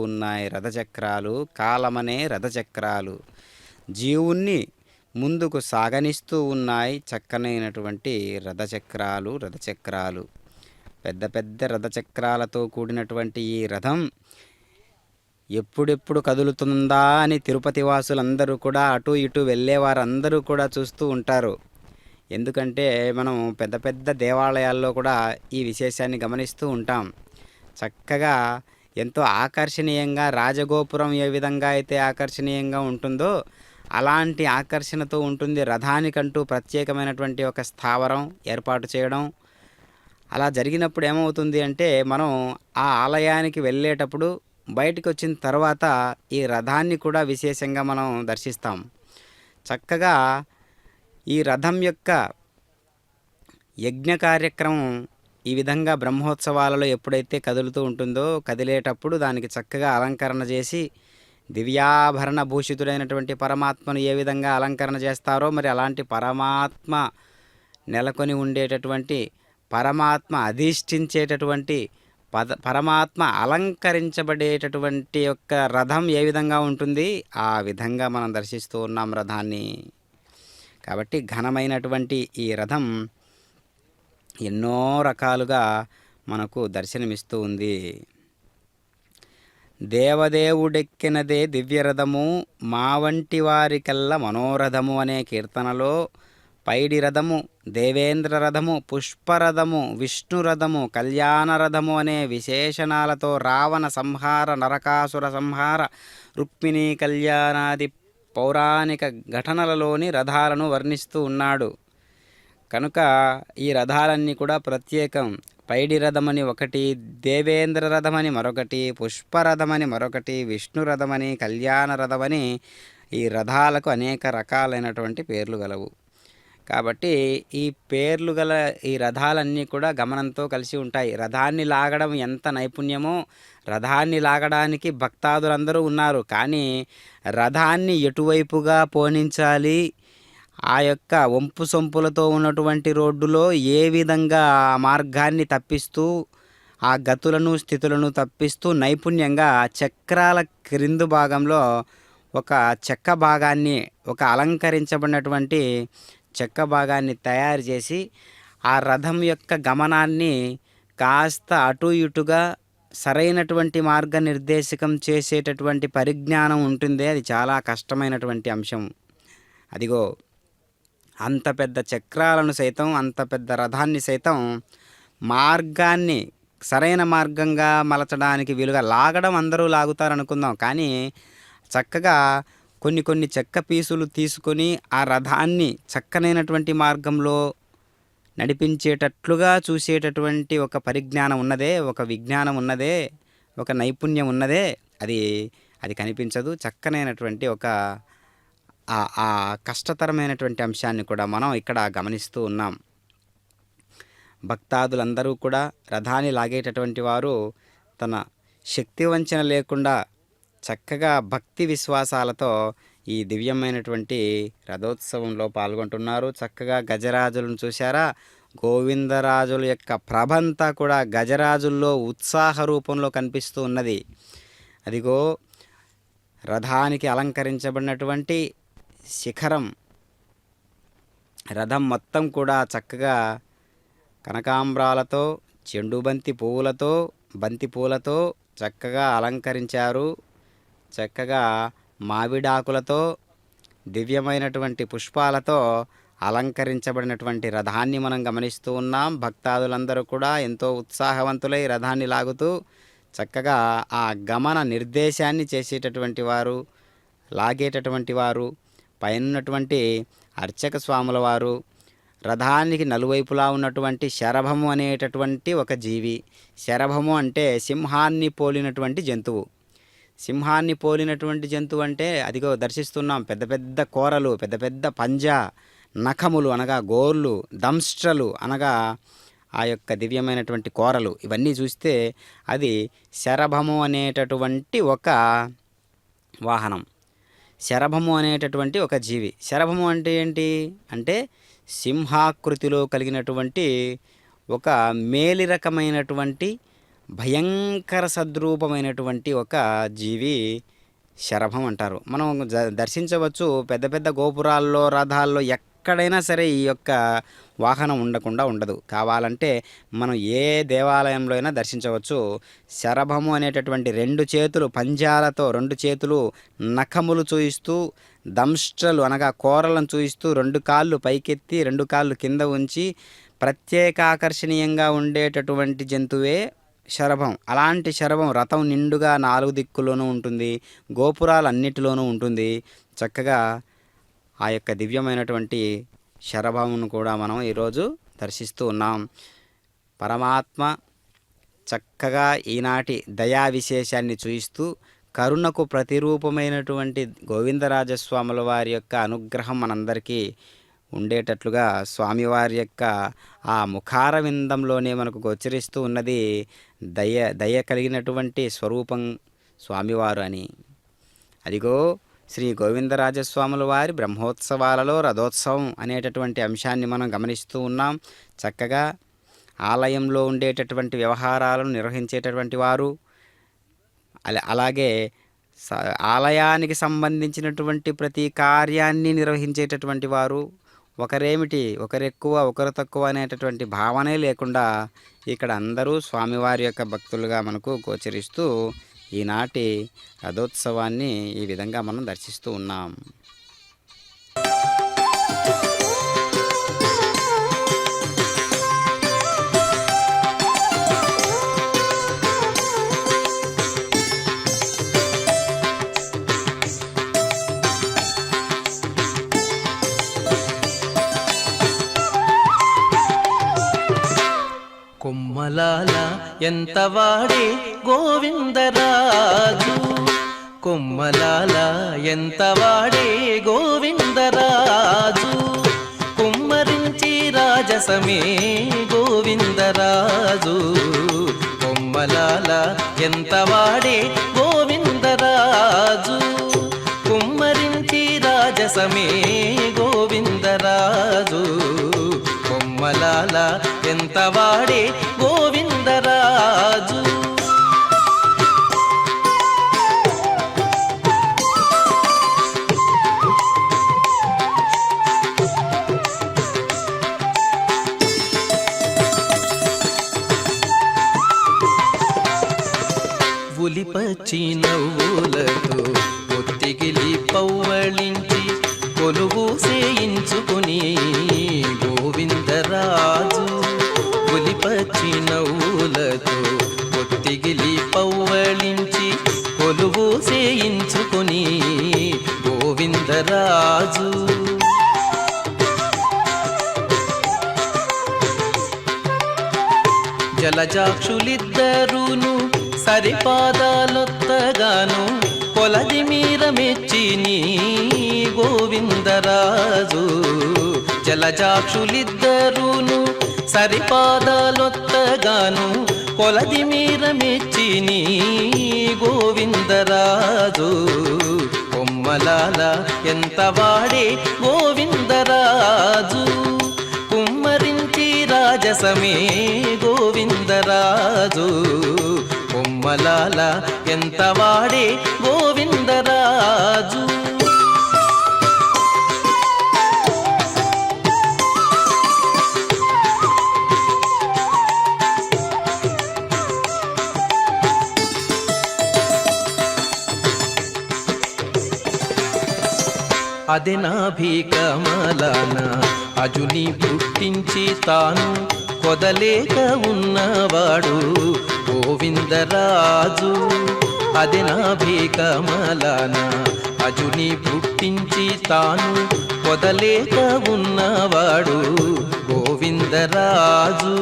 ఉన్నాయి రథచక్రాలు, కాలమనే రథచక్రాలు జీవుణ్ణి ముందుకు సాగనిస్తూ ఉన్నాయి చక్కనైనటువంటి రథచక్రాలు. పెద్ద పెద్ద రథచక్రాలతో కూడినటువంటి ఈ రథం ఎప్పుడెప్పుడు కదులుతుందా అని తిరుపతి వాసులందరూ కూడా అటు ఇటు వెళ్ళేవారందరూ కూడా చూస్తూ ఉంటారు. ఎందుకంటే మనం పెద్ద పెద్ద దేవాలయాల్లో కూడా ఈ విశేషాన్ని గమనిస్తూ ఉంటాం. చక్కగా ఎంతో ఆకర్షణీయంగా రాజగోపురం ఏ విధంగా అయితే ఆకర్షణీయంగా ఉంటుందో అలాంటి ఆకర్షణతో ఉంటుంది. రథానికంటూ ప్రత్యేకమైనటువంటి ఒక స్థావరం ఏర్పాటు చేయడం. అలా జరిగినప్పుడు ఏమవుతుంది అంటే మనం ఆ ఆలయానికి వెళ్ళేటప్పుడు బయటికి వచ్చిన తర్వాత ఈ రథాన్ని కూడా విశేషంగా మనం దర్శిస్తాం. చక్కగా ఈ రథం యొక్క యజ్ఞ కార్యక్రమం ఈ విధంగా బ్రహ్మోత్సవాలలో ఎప్పుడైతే కదులుతూ ఉంటుందో, కదిలేటప్పుడు దానికి చక్కగా అలంకరణ చేసి దివ్యాభరణ భూషితుడైనటువంటి పరమాత్మను ఏ విధంగా అలంకరణ చేస్తారో, మరి అలాంటి పరమాత్మ నెలకొని ఉండేటటువంటి, పరమాత్మ అధిష్ఠించేటటువంటి, పరమాత్మ అలంకరించబడేటటువంటి యొక్క రథం ఏ విధంగా ఉంటుంది, ఆ విధంగా మనం దర్శిస్తూ ఉన్నాం రథాన్ని. కాబట్టి ఘనమైనటువంటి ఈ రథం ఎన్నో రకాలుగా మనకు దర్శనమిస్తూ ఉంది. దేవదేవుడెక్కినదే దివ్యరథము, మా వంటి వారికెల్ల మనోరథము అనే కీర్తనలో పైడి రథము, దేవేంద్ర రథము, పుష్పరథము, విష్ణురథము, కళ్యాణరథము అనే విశేషణాలతో రావణ సంహార, నరకాసుర సంహార, రుక్మిణీ కళ్యాణాది పౌరాణిక ఘటనలలోని రథాలను వర్ణిస్తూ ఉన్నాడు. కనుక ఈ రథాలన్నీ కూడా ప్రత్యేకం. పైడి రథమని ఒకటి, దేవేంద్ర రథమని మరొకటి, పుష్పరథమని మరొకటి, విష్ణు రథమని, కళ్యాణ రథమని ఈ రథాలకు అనేక రకాలైనటువంటి పేర్లు గలవు. కాబట్టి ఈ పేర్లు గల ఈ రథాలన్నీ కూడా గమనంతో కలిసి ఉంటాయి. రథాన్ని లాగడం ఎంత నైపుణ్యమో, రథాన్ని లాగడానికి భక్తాదులందరూ ఉన్నారు. కానీ రథాన్ని ఎటువైపుగా పోనించాలి, ఆ యొక్క వంపు సొంపులతో ఉన్నటువంటి రోడ్డులో ఏ విధంగా ఆ మార్గాన్ని తప్పిస్తూ, ఆ గతులను స్థితులను తప్పిస్తూ నైపుణ్యంగా చక్రాల క్రిందు భాగంలో ఒక చెక్క భాగాన్ని, ఒక అలంకరించబడినటువంటి చెక్క భాగాన్ని తయారు చేసి ఆ రథం యొక్క గమనాన్ని కాస్త అటు ఇటుగా సరైనటువంటి మార్గనిర్దేశకం చేసేటటువంటి పరిజ్ఞానం ఉంటుంది. అది చాలా కష్టమైనటువంటి అంశం. అదిగో అంత పెద్ద చక్రాలను సైతం, అంత పెద్ద రథాన్ని సైతం మార్గాన్ని సరైన మార్గంగా మలచడానికి వీలుగా లాగడం అందరూ లాగుతారనుకుందాం. కానీ చక్కగా కొన్ని చెక్క పీసులు తీసుకొని ఆ రథాన్ని చక్కనైనటువంటి మార్గంలో నడిపించేటట్లుగా చూసేటటువంటి ఒక పరిజ్ఞానం ఉన్నదే, ఒక విజ్ఞానం ఉన్నదే, ఒక నైపుణ్యం ఉన్నదే, అది కనిపించదు. చక్కనైనటువంటి ఒక ఆ కష్టతరమైనటువంటి అంశాన్ని కూడా మనం ఇక్కడ గమనిస్తూ ఉన్నాం. భక్తాదులందరూ కూడా రథాన్ని లాగేటటువంటి వారు తన శక్తి వంచన లేకుండా చక్కగా భక్తి విశ్వాసాలతో ఈ దివ్యమైనటువంటి రథోత్సవంలో పాల్గొంటున్నారు. చక్కగా గజరాజులను చూశారా? గోవిందరాజుల యొక్క ప్రభంతా కూడా గజరాజుల్లో ఉత్సాహ రూపంలో కనిపిస్తూ ఉన్నది. అదిగో రథానికి అలంకరించబడినటువంటి శిఖరం, రథం మొత్తం కూడా చక్కగా కనకాంబరాలతో, చెండుబంతి పువ్వులతో, బంతి పూలతో చక్కగా అలంకరించారు. చక్కగా మావిడాకులతో, దివ్యమైనటువంటి పుష్పాలతో అలంకరించబడినటువంటి రథాన్ని మనం గమనిస్తూ ఉన్నాం. భక్తాదులందరూ కూడా ఎంతో ఉత్సాహవంతులై రథాన్ని లాగుతూ చక్కగా ఆ గమన నిర్దేశాన్ని చేసేటటువంటి వారు, లాగేటటువంటి వారు, పైనటువంటి అర్చక స్వాముల వారు, రథానికి నలువైపులా ఉన్నటువంటి శరభము అనేటటువంటి ఒక జీవి. శరభము అంటే సింహాన్ని పోలినటువంటి జంతువు. సింహాన్ని పోలినటువంటి జంతువు అంటే అదిగో దర్శిస్తున్నాం. పెద్ద పెద్ద కోరలు, పెద్ద పెద్ద పంజా, నఖములు అనగా గోర్లు, దంష్ట్రలు అనగా ఆ యొక్క దివ్యమైనటువంటి కోరలు. ఇవన్నీ చూస్తే అది శరభము అనేటటువంటి ఒక వాహనం, శరభము అనేటటువంటి ఒక జీవి. శరభము అంటే ఏంటి అంటే సింహాకృతిలో కలిగినటువంటి ఒక మేలి రకమైనటువంటి భయంకర సద్రూపమైనటువంటి ఒక జీవి శరభం అంటారు. మనం దర్శించవచ్చు పెద్ద పెద్ద గోపురాల్లో, రథాల్లో ఎక్కడైనా సరే ఈ యొక్క వాహనం ఉండకుండా ఉండదు. కావాలంటే మనం ఏ దేవాలయంలో అయినా దర్శించవచ్చు. శరభము అనేటటువంటి 2 చేతులు పంజాలతో, 2 చేతులు నఖములు చూయిస్తూ, దంష్ట్రలు అనగా కోరలను చూయిస్తూ, 2 కాళ్ళు పైకెత్తి 2 కాళ్ళు కింద ఉంచి ప్రత్యేక ఆకర్షణీయంగా ఉండేటటువంటి జంతువే శరభం. అలాంటి శరభం రథం నిండుగా 4 దిక్కుల్లోనూ ఉంటుంది, గోపురాలన్నిటిలోనూ ఉంటుంది. చక్కగా ఆ యొక్క దివ్యమైనటువంటి శరభమును కూడా మనం ఈరోజు దర్శిస్తూ ఉన్నాం. పరమాత్మ చక్కగా ఈనాటి దయా విశేషాన్ని చూయిస్తూ కరుణకు ప్రతిరూపమైనటువంటి గోవిందరాజస్వాముల వారి యొక్క అనుగ్రహం మనందరికీ ఉండేటట్లుగా స్వామివారి యొక్క ఆ ముఖార విందంలోనే మనకు గోచరిస్తూ ఉన్నది దయ కలిగినటువంటి స్వరూపం స్వామివారు అని. అదిగో శ్రీ గోవిందరాజస్వాముల వారి బ్రహ్మోత్సవాలలో రథోత్సవం అనేటటువంటి అంశాన్ని మనం గమనిస్తూ ఉన్నాం. చక్కగా ఆలయంలో ఉండేటటువంటి వ్యవహారాలను నిర్వహించేటటువంటి వారు, అలాగే ఆలయానికి సంబంధించినటువంటి ప్రతి కార్యాన్ని నిర్వహించేటటువంటి వారు, ఒకరేమిటి ఒకరెక్కువ ఒకరు తక్కువ అనేటటువంటి భావనే లేకుండా ఇక్కడ అందరూ స్వామివారి యొక్క భక్తులుగా మనకు గోచరిస్తూ ఈనాటి రథోత్సవాన్ని ఈ విధంగా మనం దర్శిస్తూ ఉన్నాం. కొమ్మలాల ఎంత వాడే గోవిందరాజు, కొమ్మలాల ఎంత వాడే గోవిందరాజు, కుమ్మరించి రాజసమే గోవిందరాజు, కొమ్మలాల ఎంత వాడే గోవిందరాజు, కుమ్మరించి రాజసమే గోవిందరాజు, కొమ్మలాల ఎంత వాడే గోవిందరాజు. ఉలిపచ్చి నవ్వులతో ఒత్తిగిలి పవ్వళించి కొలువు సేయించుకుని గోవిందరాజు, ఉలిపచ్చి నవ్వులతో ఒత్తిగిలి పవ్వళించి కొలువు సేయించుకుని గోవిందరాజు. జలజాక్షులిద్దరూను సరిపాదాలొత్తగాను కొలది మీర మెచ్చిని గోవిందరాజు, జలజాక్షులిద్దరూను సరిపాదాలొత్తగాను కొలది మీర మెచ్చిని గోవిందరాజు, కొమ్మలాల ఎంత వాడే గోవిందరాజు, కుమ్మరించి రాజసమే గోవిందరాజు, కొమ్మలాల ఎంత వాడే గోవిందరాజు. అదే నాభికమలాన అజుని పుట్టించి తాను కొదలేక ఉన్నవాడు గోవిందరాజు, అదే నాభికమలాన అజుని పుట్టించి తాను కొదలేక ఉన్నవాడు గోవిందరాజు.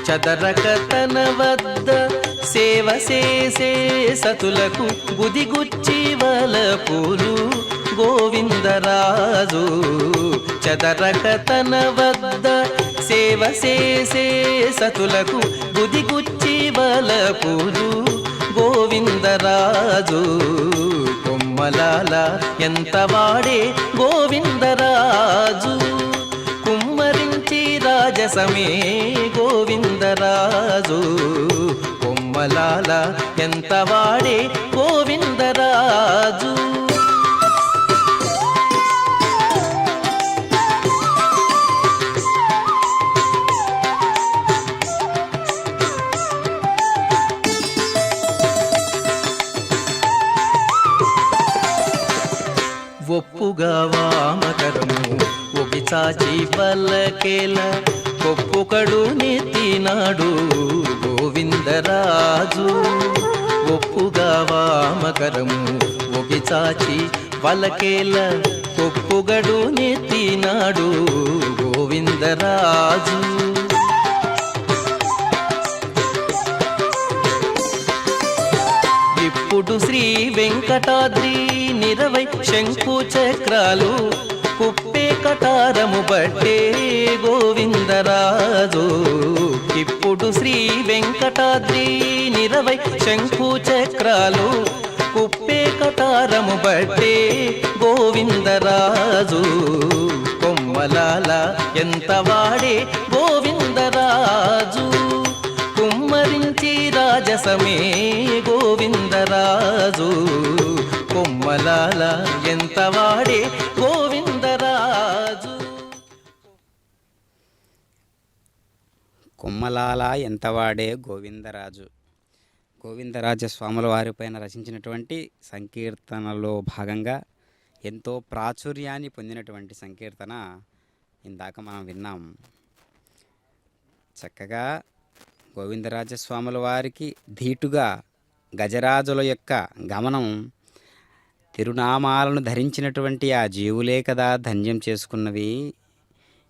చదరక తన వద్ద సేవ చేసే సతులకు గుదిగుచ్చి వలపులు గోవిందరాజు, చదరక తన వద్ద సేవ చేసే సతులకు గుదిగుచ్చి వలపులు గోవిందరాజు, కొమ్మలాల ఎంత వాడే గోవిందరాజు, కుమ్మరించి రాజసమే గోవిందరాజు, కొమ్మలాల ఎంత వాడే గోవిందరాజు. ఒప్పుగా వామకరము ఒకి చాచి పల్లకేల ఒప్పుకడు నెత్తినాడు గోవిందరాజు, ఒప్పుగా వామకరము ఒకి చాచి పల్లకేల ఒప్పుగడు నెత్తినాడు గోవిందరాజు. ఇప్పుడు శ్రీ వెంకటాద్రి నిరవై శంకు చక్రాలు కుప్పే కటారము బట్టే గోవిందరాజు. ఇప్పుడు శ్రీ వెంకటాద్రి నిరవై శంకు చక్రాలు కుప్పే కటారము బట్టే గోవిందరాజు. కొమ్మలాల ఎంత వాడే గోవిందరాజు, కుమ్మరించి రాజసమే గోవిందరాజు. కొమ్మలాల ఎంత వాడే గోవిందరాజు. కొమ్మలాల ఎంతవాడే గోవిందరాజు. గోవిందరాజస్వాముల వారిపైన రచించినటువంటి సంకీర్తనలో భాగంగా ఎంతో ప్రాచుర్యాన్ని పొందినటువంటి సంకీర్తన ఇందాక మనం విన్నాం. చక్కగా గోవిందరాజస్వాముల వారికి ధీటుగా గజరాజుల యొక్క గమనం, తిరునామాలను ధరించినటువంటి ఆ జీవులే కదా ధన్యం చేసుకున్నవి.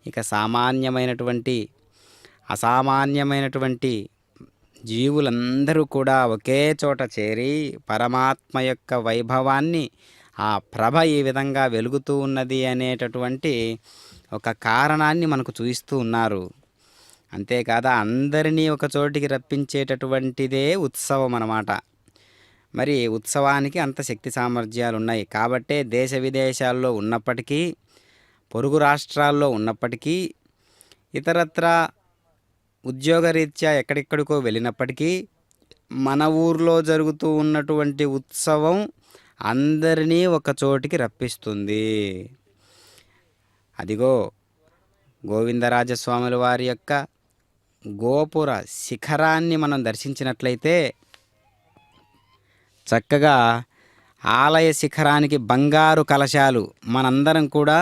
ఇక సామాన్యమైనటువంటి అసామాన్యమైనటువంటి జీవులందరూ కూడా ఒకే చోట చేరి పరమాత్మ యొక్క వైభవాన్ని, ఆ ప్రభ ఈ విధంగా వెలుగుతూ ఉన్నది అనేటటువంటి ఒక కారణాన్ని మనకు చూపిస్తూ ఉన్నారు. అంతేకాదా అందరినీ ఒక చోటికి రప్పించేటటువంటిదే ఉత్సవం అన్నమాట. మరి ఉత్సవానికి అంత శక్తి సామర్థ్యాలు ఉన్నాయి. కాబట్టే దేశ విదేశాల్లో ఉన్నప్పటికీ, పొరుగు రాష్ట్రాల్లో ఉన్నప్పటికీ, ఇతరత్ర ఉద్యోగరీత్యా ఎక్కడెక్కడికో వెళ్ళినప్పటికీ మన ఊర్లో జరుగుతూ ఉన్నటువంటి ఉత్సవం అందరినీ ఒక చోటికి రప్పిస్తుంది. అదిగో గోవిందరాజస్వాముల వారి యొక్క గోపుర శిఖరాన్ని మనం దర్శించినట్లయితే చక్కగా ఆలయ శిఖరానికి బంగారు కలశాలు, మనందరం కూడా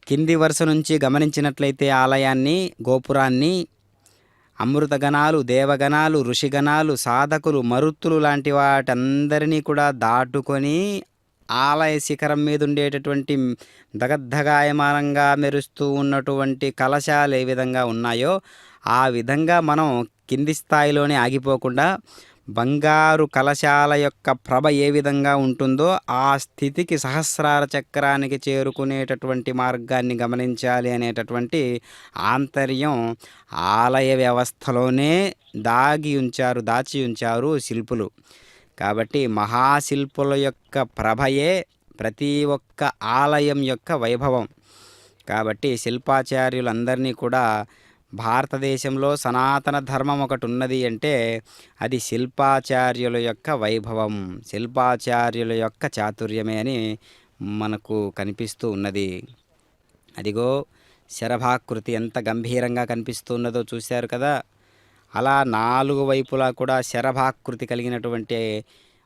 కింది వరుస నుంచి గమనించినట్లయితే ఆలయాన్ని, గోపురాన్ని అమృతగణాలు, దేవగణాలు, ఋషిగణాలు, సాధకులు, మరుత్తులు లాంటి వాటందరినీ కూడా దాటుకొని ఆలయ శిఖరం మీద ఉండేటటువంటి దగద్ధగాయమానంగా మెరుస్తూ ఉన్నటువంటి కలశాలు ఏ విధంగా ఉన్నాయో ఆ విధంగా మనం కింది స్థాయిలోనే ఆగిపోకుండా బంగారు కలశాల యొక్క ప్రభ ఏ విధంగా ఉంటుందో ఆ స్థితికి సహస్రార చక్రానికి చేరుకునేటటువంటి మార్గాన్ని గమనించాలి అనేటటువంటి ఆంతర్యం ఆలయ వ్యవస్థలోనే దాచి ఉంచారు శిల్పులు. కాబట్టి మహాశిల్పుల యొక్క ప్రభయే ప్రతి ఒక్క ఆలయం యొక్క వైభవం. కాబట్టి శిల్పాచార్యులందరినీ కూడా భారతదేశంలో సనాతన ధర్మం ఒకటి ఉన్నది అంటే అది శిల్పాచార్యుల యొక్క వైభవం, శిల్పాచార్యుల యొక్క చాతుర్యమే అని మనకు కనిపిస్తూ ఉన్నది. అదిగో శరభాకృతి ఎంత గంభీరంగా కనిపిస్తున్నదో చూశారు కదా. అలా నాలుగు వైపులా కూడా శరభాకృతి కలిగినటువంటి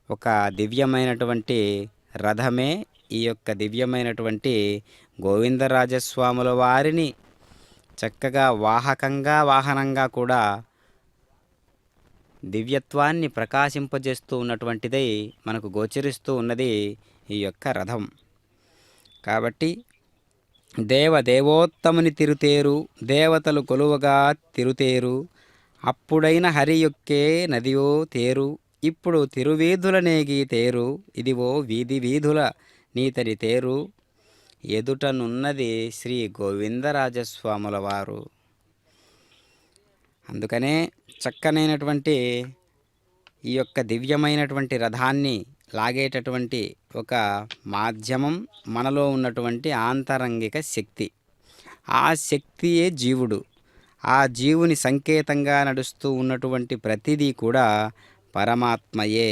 ఒక దివ్యమైనటువంటి రథమే ఈ యొక్క దివ్యమైనటువంటి గోవిందరాజస్వాముల వారిని చక్కగా వాహనంగా కూడా దివ్యత్వాన్ని ప్రకాశింపజేస్తూ ఉన్నటువంటిదై మనకు గోచరిస్తూ ఉన్నది ఈ యొక్క రథం. కాబట్టి దేవోత్తముని తిరుతేరు, దేవతలు కొలువగా తిరుతేరు, అప్పుడైన హరి యొక్కే నదియో తేరు, ఇప్పుడు తిరువీధుల నేగి తేరు, ఇదివో వీధి వీధుల నీతని తేరు, ఎదుటనున్నది శ్రీ గోవిందరాజస్వాముల వారు. అందుకనే చక్కనైనటువంటి ఈ యొక్క దివ్యమైనటువంటి రథాన్ని లాగేటటువంటి ఒక మాధ్యమం మనలో ఉన్నటువంటి ఆంతరంగిక శక్తి. ఆ శక్తియే జీవుడు. ఆ జీవుని సంకేతంగా నడుస్తూ ఉన్నటువంటి ప్రతిదీ కూడా పరమాత్మయే.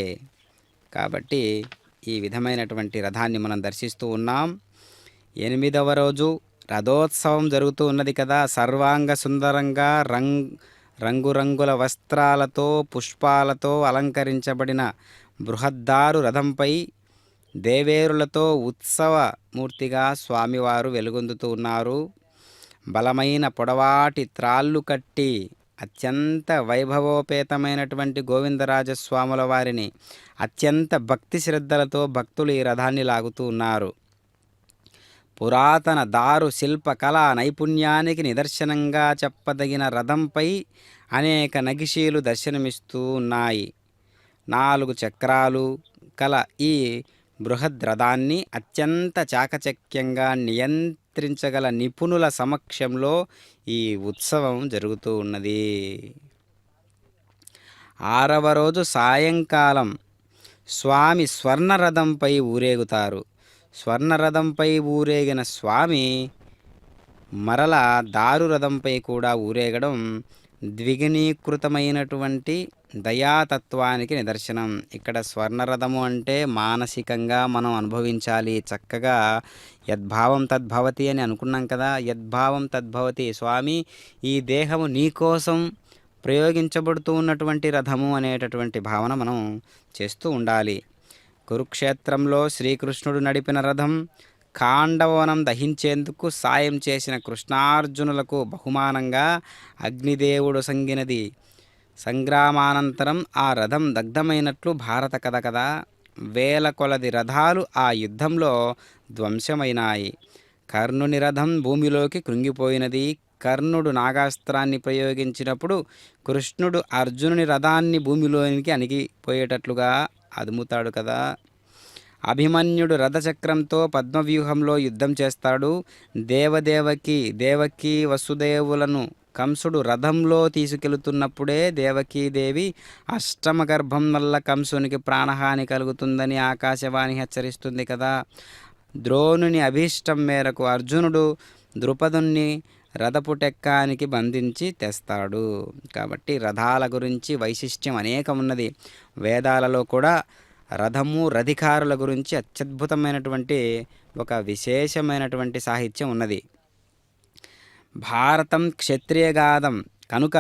కాబట్టి ఈ విధమైనటువంటి రథాన్ని మనం దర్శిస్తూ ఉన్నాం. 8వ రోజు రథోత్సవం జరుగుతూ ఉన్నది కదా. సర్వాంగ సుందరంగా రంగురంగుల వస్త్రాలతో, పుష్పాలతో అలంకరించబడిన బృహద్దారు రథంపై దేవేరులతో ఉత్సవ మూర్తిగా స్వామివారు వెలుగొందుతూ ఉన్నారు. బలమైన పొడవాటి త్రాళ్ళు కట్టి అత్యంత వైభవోపేతమైనటువంటి గోవిందరాజస్వాముల వారిని అత్యంత భక్తి శ్రద్ధలతో భక్తులు ఈ రథాన్ని లాగుతూ ఉన్నారు. పురాతన దారు శిల్ప కళా నైపుణ్యానికి నిదర్శనంగా చెప్పదగిన రథంపై అనేక నగిషీలు దర్శనమిస్తూ ఉన్నాయి. 4 చక్రాలు కల ఈ బృహద్రథాన్ని అత్యంత చాకచక్యంగా నియంత్రించగల నిపుణుల సమక్షంలో ఈ ఉత్సవం జరుగుతూ ఉన్నది. 6వ రోజు సాయంకాలం స్వామి స్వర్ణరథంపై ఊరేగుతారు. స్వర్ణరథంపై ఊరేగిన స్వామి మరల దారురథంపై కూడా ఊరేగడం ద్విగుణీకృతమైనటువంటి దయాతత్వానికి నిదర్శనం. ఇక్కడ స్వర్ణరథము అంటే మానసికంగా మనం అనుభవించాలి. చక్కగా యద్భావం తద్భవతి అని అనుకున్నాం కదా. యద్భావం తద్భవతి. స్వామి, ఈ దేహము నీకోసం ప్రయోగించబడుతూ ఉన్నటువంటి రథము అనేటటువంటి భావన మనం చేస్తూ ఉండాలి. కురుక్షేత్రంలో శ్రీకృష్ణుడు నడిపిన రథం ఖాండవనం దహించేందుకు సాయం చేసిన కృష్ణార్జునులకు బహుమానంగా అగ్నిదేవుడు సంగినది. సంగ్రామానంతరం ఆ రథం దగ్ధమైనట్లు భారత కథ కదా. వేల కొలది రథాలు ఆ యుద్ధంలో ధ్వంసమైనాయి. కర్ణుని రథం భూమిలోకి కృంగిపోయినది. కర్ణుడు నాగాస్త్రాన్ని ప్రయోగించినప్పుడు కృష్ణుడు అర్జునుని రథాన్ని భూమిలోనికి అణిగిపోయేటట్లుగా అదుముతాడు కదా. అభిమన్యుడు రథచక్రంతో పద్మవ్యూహంలో యుద్ధం చేస్తాడు. దేవకీ వసుదేవులను కంసుడు రథంలో తీసుకెళుతున్నప్పుడే దేవకీదేవి అష్టమ గర్భం వల్ల కంసునికి ప్రాణహాని కలుగుతుందని ఆకాశవాణి హెచ్చరిస్తుంది కదా. ద్రోణుని అభీష్టం మేరకు అర్జునుడు ద్రుపదుణ్ణి రథపుటెక్కానికి బంధించి తెస్తాడు. కాబట్టి రథాల గురించి వైశిష్ట్యం అనేకం ఉన్నది. వేదాలలో కూడా రథము రధికారుల గురించి అత్యద్భుతమైనటువంటి ఒక విశేషమైనటువంటి సాహిత్యం ఉన్నది. భారతం క్షత్రియగాథం కనుక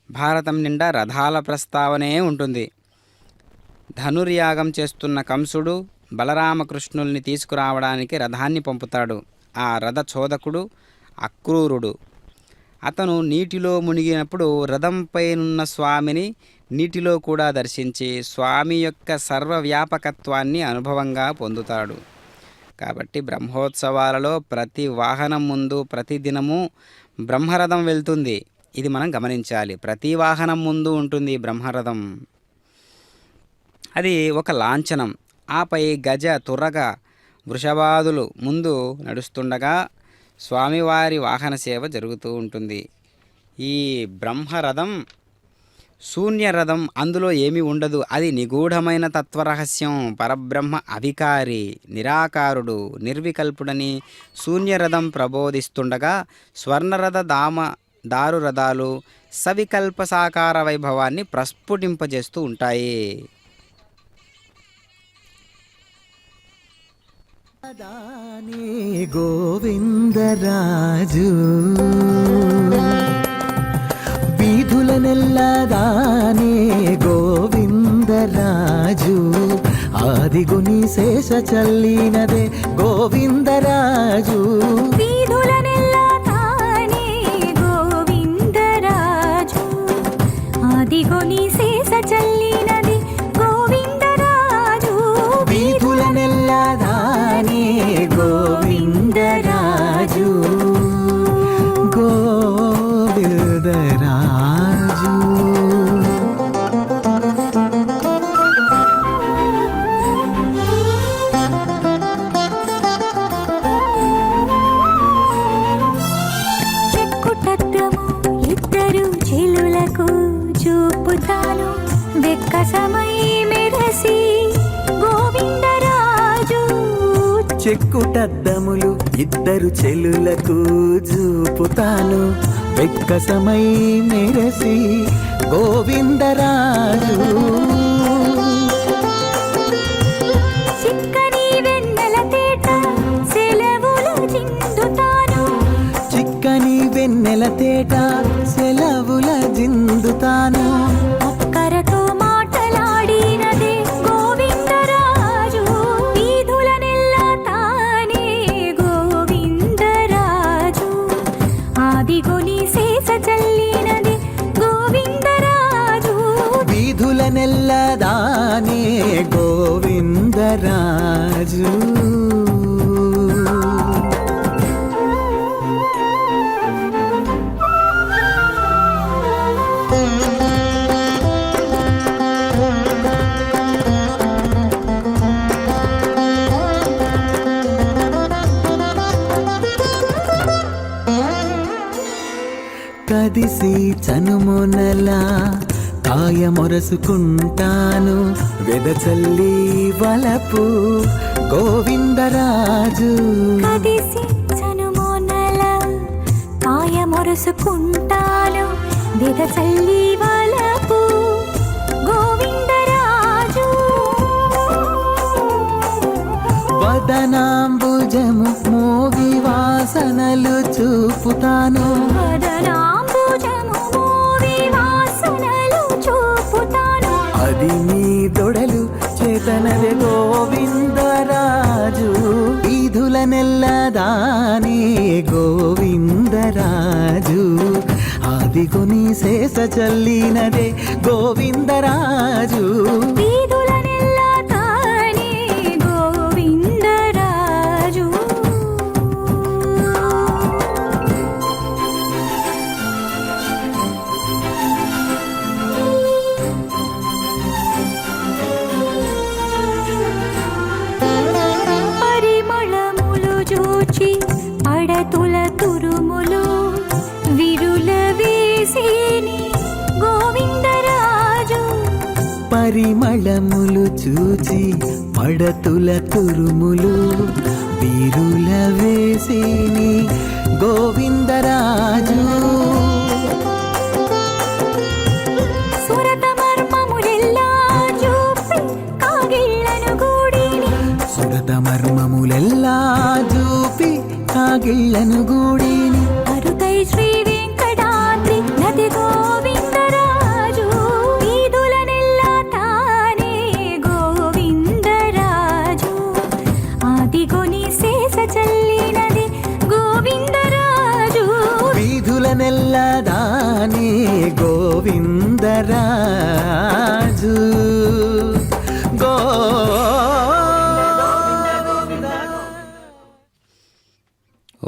భారతం నిండా రథాల ప్రస్తావనే ఉంటుంది. ధనుర్యాగం చేస్తున్న కంసుడు బలరామకృష్ణుల్ని తీసుకురావడానికి రథాన్ని పంపుతాడు. ఆ రథ చోదకుడు అక్రూరుడు. అతను నీటిలో మునిగినప్పుడు రథంపైనున్న స్వామిని నీటిలో కూడా దర్శించి స్వామి యొక్క సర్వవ్యాపకత్వాన్ని అనుభవంగా పొందుతాడు. కాబట్టి బ్రహ్మోత్సవాలలో ప్రతి వాహనం ముందు ప్రతిదినము బ్రహ్మరథం వెళ్తుంది. ఇది మనం గమనించాలి. ప్రతి వాహనం ముందు ఉంటుంది బ్రహ్మరథం. అది ఒక లాంఛనం. ఆపై గజ తురగ వృషభాదులు ముందు నడుస్తుండగా స్వామివారి వాహన సేవ జరుగుతూ ఉంటుంది. ఈ బ్రహ్మరథం శూన్యరథం, అందులో ఏమీ ఉండదు. అది నిగూఢమైన తత్వరహస్యం. పరబ్రహ్మ అవికారి, నిరాకారుడు, నిర్వికల్పుడని శూన్యరథం ప్రబోధిస్తుండగా స్వర్ణరథ దారురథాలు సవికల్ప సాకార వైభవాన్ని ప్రస్ఫుటింపజేస్తూ ఉంటాయి. గోవిందరాజు వీధుల నెల్లదానే గోవిందరాజు ఆదిగుని శేష చల్లినదే గోవిందరాజు. వీధుల నెల్లదానే గోవిందరాజు ఆదిగుని శేష చల్లినదే గోవిందరాజు. వీధుల నెల్లదానే గోవిందరాజు గోవిందరాజు. చెక్కుటద్దము ఇద్దరు చెలులకు చూపుతాను వెక్కసమై మెరసి గోవిందరాజు. చెక్కుటద్దములు ఇద్దరు చెలులకు చూపుతాను వెక్కసమై మెరసి గోవిందరాజు. చిక్కని వెన్నెల తేట సెలవులు చిందుతాను. చిక్కని వెన్నెల తేట సెలవుల జిందుతాను. ఒక్కరతో మాటలాడినదే గోవిందరాజు. వీధుల నెల్ల తానే గోవిందరాజు ఆదిగొని శేష చల్లినదే గోవిందరాజు. వీధుల నెల్లదానే గోవిందరాజు. కదిసి చనుమొనల కాయమొరసుకుంటాను వెదచల్లి వలపు గోవిందరాజు. కదిసి చనుమొనల కాయమొరసుకుంటాను వెదచల్లి వలపు గోవిందరాజు. వదనాంబుజము మోగి వాసనలు చూపుతాను వదనాంబుజము మోవి వాసనలు చూపుతాను. అది నీ దొడలు చేతనదే గోవిందరాజు. వీధుల నెల్లదానే గోవిందరాజు. ఆదిగుని శేష చల్లినదే గోవిందరాజు. వీధుల నెల్లతానే గోవిందరాజు. పరిమళములు జూచి పడతుల తురుములు విరుల వేసేని గోవిందరాజు. పరిమళములు చూచి పడతుల తురుములు వీరుల వేసిని గోవిందరాజు. సురత మర్మములెల్లా చూపి కాగిళ్ళను గూడిని. సురత మర్మములెల్లా చూపి కాగిళ్ళను గూడిని. అరుదై శ్రీ వెంకటాద్రి నది గోవిందరాజు. వీధుల నెల్లతానే గోవిందరాజు. ఆదిగొని శేష చల్లినది గోవిందరాజు. వీధుల నెల్లదానే గోవిందరాజు.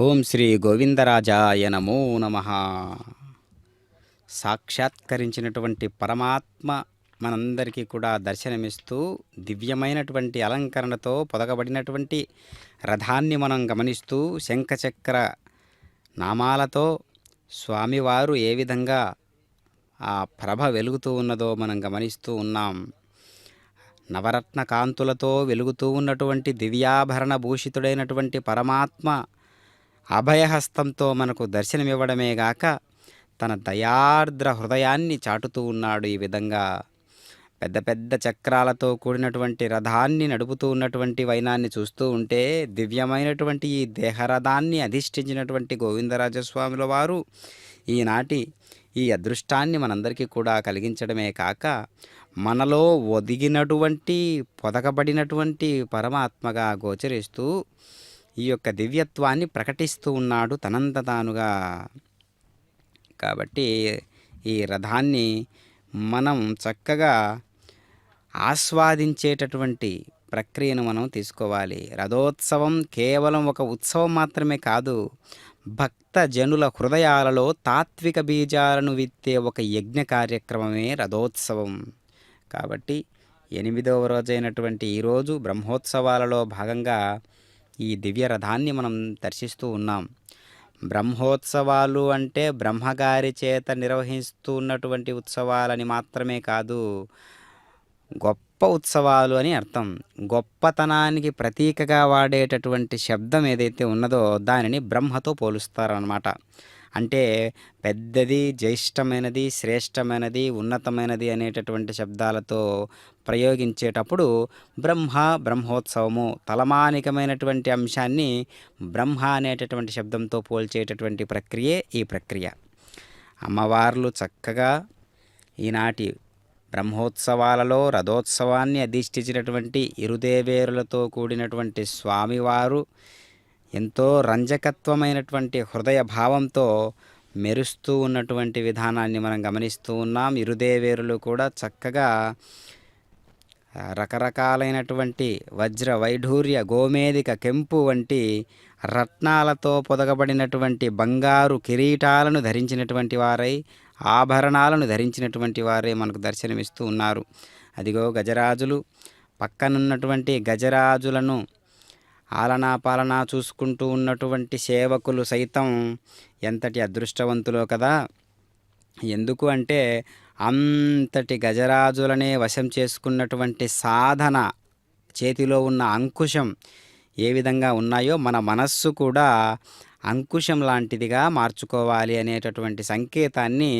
ఓం శ్రీ గోవిందరాజాయ నమో నమః. సాక్షాత్కరించినటువంటి పరమాత్మ మనందరికీ కూడా దర్శనమిస్తూ దివ్యమైనటువంటి అలంకరణతో పొదగబడినటువంటి రథాన్ని మనం గమనిస్తూ శంఖచక్ర నామాలతో స్వామివారు ఏ విధంగా ఆ ప్రభ వెలుగుతూ ఉన్నదో మనం గమనిస్తూ ఉన్నాం. నవరత్న కాంతులతో వెలుగుతూ ఉన్నటువంటి దివ్యాభరణ భూషితుడైనటువంటి పరమాత్మ అభయహస్తంతో మనకు దర్శనమివ్వడమే గాక తన దయార్ద్ర హృదయాన్ని చాటుతూ ఉన్నాడు. ఈ విధంగా పెద్ద పెద్ద చక్రాలతో కూడినటువంటి రథాన్ని నడుపుతూ ఉన్నటువంటి వైనాన్ని చూస్తూ ఉంటే దివ్యమైనటువంటి ఈ దేహరథాన్ని అధిష్ఠించినటువంటి గోవిందరాజస్వాముల వారు ఈనాటి ఈ అదృష్టాన్ని మనందరికీ కూడా కలిగించడమే కాక మనలో ఒదిగినటువంటి పొదగబడినటువంటి పరమాత్మగా గోచరిస్తూ ఈ యొక్క దివ్యత్వాన్ని ప్రకటిస్తూ ఉన్నాడు తనంత తానుగా. కాబట్టి ఈ రథాన్ని మనం చక్కగా ఆస్వాదించేటటువంటి ప్రక్రియను మనం తీసుకోవాలి. రథోత్సవం కేవలం ఒక ఉత్సవం మాత్రమే కాదు, భక్త జనుల హృదయాలలో తాత్విక బీజాలను విత్తే ఒక యజ్ఞ కార్యక్రమమే రథోత్సవం. కాబట్టి 8వ రోజైనటువంటి ఈరోజు బ్రహ్మోత్సవాలలో భాగంగా ఈ దివ్య రథాన్ని మనం దర్శిస్తూ ఉన్నాం. బ్రహ్మోత్సవాలు అంటే బ్రహ్మగారి చేత నిర్వహిస్తూ ఉన్నటువంటి ఉత్సవాలని మాత్రమే కాదు, గొప్ప ఉత్సవాలు అని అర్థం. గొప్పతనానికి ప్రతీకగా వాడేటటువంటి శబ్దం ఏదైతే ఉన్నదో దానిని బ్రహ్మతో పోలుస్తారన్నమాట. అంటే పెద్దది, జ్యేష్ఠమైనది, శ్రేష్టమైనది, ఉన్నతమైనది అనేటటువంటి శబ్దాలతో ప్రయోగించేటప్పుడు బ్రహ్మోత్సవము తలమానికమైనటువంటి అంశాన్ని బ్రహ్మ అనేటటువంటి శబ్దంతో పోల్చేటటువంటి ప్రక్రియే ఈ ప్రక్రియ. అమ్మవార్లు చక్కగా ఈనాటి బ్రహ్మోత్సవాలలో రథోత్సవాన్ని అధిష్ఠించినటువంటి ఇరుదేవేరులతో కూడినటువంటి స్వామివారు ఎంతో రంజకత్వమైనటువంటి హృదయ భావంతో మెరుస్తూ ఉన్నటువంటి విధానాన్ని మనం గమనిస్తూ ఉన్నాం. ఇరుదేవేరులు కూడా చక్కగా రకరకాలైనటువంటి వజ్ర వైఢూర్య గోమేదిక కెంపు వంటి రత్నాలతో పొదగబడినటువంటి బంగారు కిరీటాలను ధరించినటువంటి వారై, ఆభరణాలను ధరించినటువంటి వారే మనకు దర్శనమిస్తూ ఉన్నారు. అదిగో గజరాజులు, పక్కనున్నటువంటి గజరాజులను ఆలనా పాలనా చూసుకుంటూ ఉన్నటువంటి సేవకులు సైతం ఎంతటి అదృష్టవంతులో కదా. ఎందుకు అంటే అంతటి గజరాజులనే వశం చేసుకున్నటువంటి సాధన, చేతిలో ఉన్న అంకుశం ఏ విధంగా ఉన్నాయో మన మనస్సు కూడా అంకుశం లాంటిదిగా మార్చుకోవాలి అనేటటువంటి సంకేతాన్ని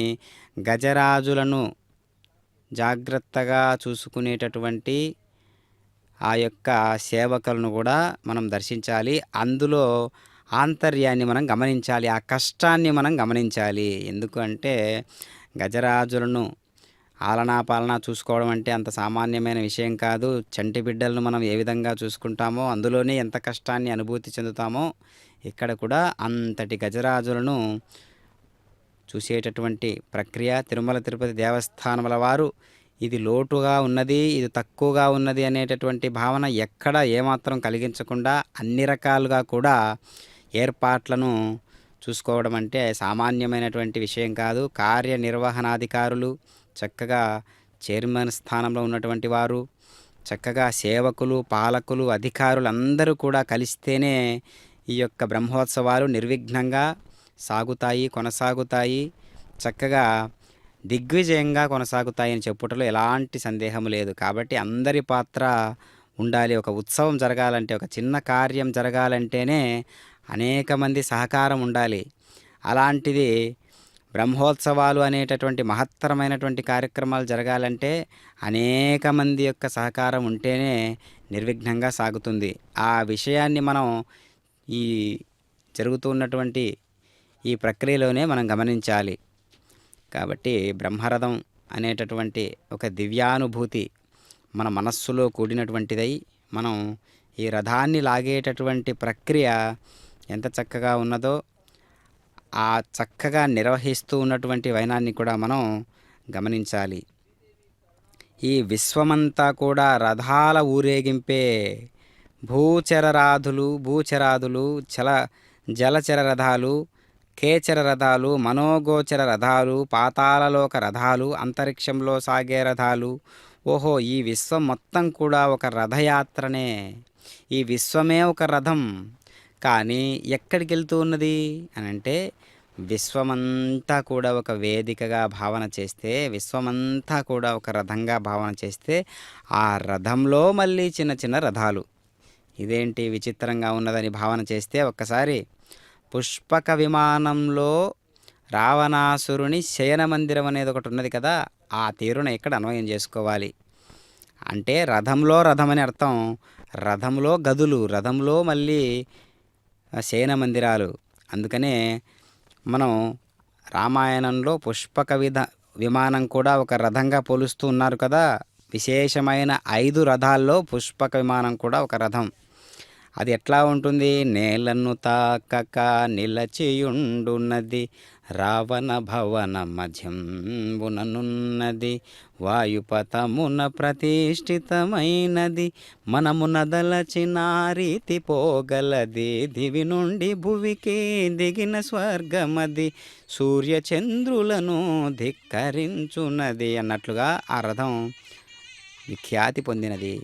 గజరాజులను జాగ్రత్తగా చూసుకునేటటువంటి ఆ యొక్క సేవకులను కూడా మనం దర్శించాలి. అందులో ఆంతర్యాన్ని మనం గమనించాలి, ఆ కష్టాన్ని మనం గమనించాలి. ఎందుకంటే గజరాజులను ఆలనా పాలనా చూసుకోవడం అంటే అంత సామాన్యమైన విషయం కాదు. చంటి బిడ్డలను మనం ఏ విధంగా చూసుకుంటామో, అందులోనే ఎంత కష్టాన్ని అనుభూతి చెందుతామో, ఇక్కడ కూడా అంతటి గజరాజులను చూసేటటువంటి ప్రక్రియ తిరుమల తిరుపతి దేవస్థానముల వారు ఇది లోటుగా ఉన్నది, ఇది తక్కువగా ఉన్నది అనేటటువంటి భావన ఎక్కడ ఏమాత్రం కలిగించకుండా అన్ని రకాలుగా కూడా ఏర్పాట్లను చూసుకోవడం అంటే సామాన్యమైనటువంటి విషయం కాదు. కార్యనిర్వహణాధికారులు చక్కగా చైర్మన్ స్థానంలో ఉన్నటువంటి వారు, చక్కగా సేవకులు, పాలకులు, అధికారులు అందరూ కూడా కలిస్తేనే ఈ యొక్క బ్రహ్మోత్సవాలు నిర్విఘ్నంగా సాగుతాయి, కొనసాగుతాయి, చక్కగా దిగ్విజయంగా కొనసాగుతాయని చెప్పుటలో ఎలాంటి సందేహం లేదు. కాబట్టి అందరి పాత్ర ఉండాలి. ఒక ఉత్సవం జరగాలంటే, ఒక చిన్న కార్యం జరగాలంటేనే అనేక మంది సహకారం ఉండాలి. అలాంటిది బ్రహ్మోత్సవాలు అనేటటువంటి మహత్తరమైనటువంటి కార్యక్రమాలు జరగాలంటే అనేక మంది యొక్క సహకారం ఉంటేనే నిర్విఘ్నంగా సాగుతుంది. ఆ విషయాన్ని మనం ఈ జరుగుతున్నటువంటి ఈ ప్రక్రియలోనే మనం గమనించాలి. కాబట్టి బ్రహ్మరథం అనేటటువంటి ఒక దివ్యానుభూతి మన మనస్సులో కూడినటువంటిదై మనం ఈ రథాన్ని లాగేటటువంటి ప్రక్రియ ఎంత చక్కగా ఉన్నదో ఆ చక్కగా నిర్వహిస్తూ ఉన్నటువంటి వైనాన్ని కూడా మనం గమనించాలి. ఈ విశ్వమంతా కూడా రథాల ఊరేగింపే. భూచరాదులు జలచర రథాలు, కేచర రథాలు, మనోగోచర రథాలు, పాతాళలోక రథాలు, అంతరిక్షంలో సాగే రథాలు. ఓహో, ఈ విశ్వం మొత్తం కూడా ఒక రథయాత్రనే. ఈ విశ్వమే ఒక రథం. కానీ ఎక్కడికి వెళ్తూ ఉన్నది అని అంటే విశ్వమంతా కూడా ఒక వేదికగా భావన చేస్తే, విశ్వమంతా కూడా ఒక రథంగా భావన చేస్తే ఆ రథంలో మళ్ళీ చిన్న చిన్న రథాలు. ఇదేంటి విచిత్రంగా ఉన్నదని భావన చేస్తే ఒక్కసారి పుష్పక విమానంలో రావణాసురుని శయన మందిరం అనేది ఒకటి ఉన్నది కదా, ఆ తీరున ఇక్కడ అన్వయం చేసుకోవాలి. అంటే రథంలో రథం అని అర్థం. రథంలో గదులు, రథంలో మళ్ళీ శయన మందిరాలు. అందుకనే మనం రామాయణంలో పుష్పక విమానం కూడా ఒక రథంగా పోలుస్తూ ఉన్నారు కదా. విశేషమైన 5 రథాల్లో పుష్పక విమానం కూడా ఒక రథం. అది ఎట్లా ఉంటుంది? నేలను తాకక నిలచియుండున్నది, రావణ భవన మధ్యంబుననున్నది, వాయుపథమున ప్రతిష్ఠితమైనది, మనమునదలచిన రీతి పోగలది, దివి నుండి భువికి దిగిన స్వర్గమది, సూర్యచంద్రులను ధిక్కరించున్నది అన్నట్లుగా ఆ రథం విఖ్యాతి పొందినది.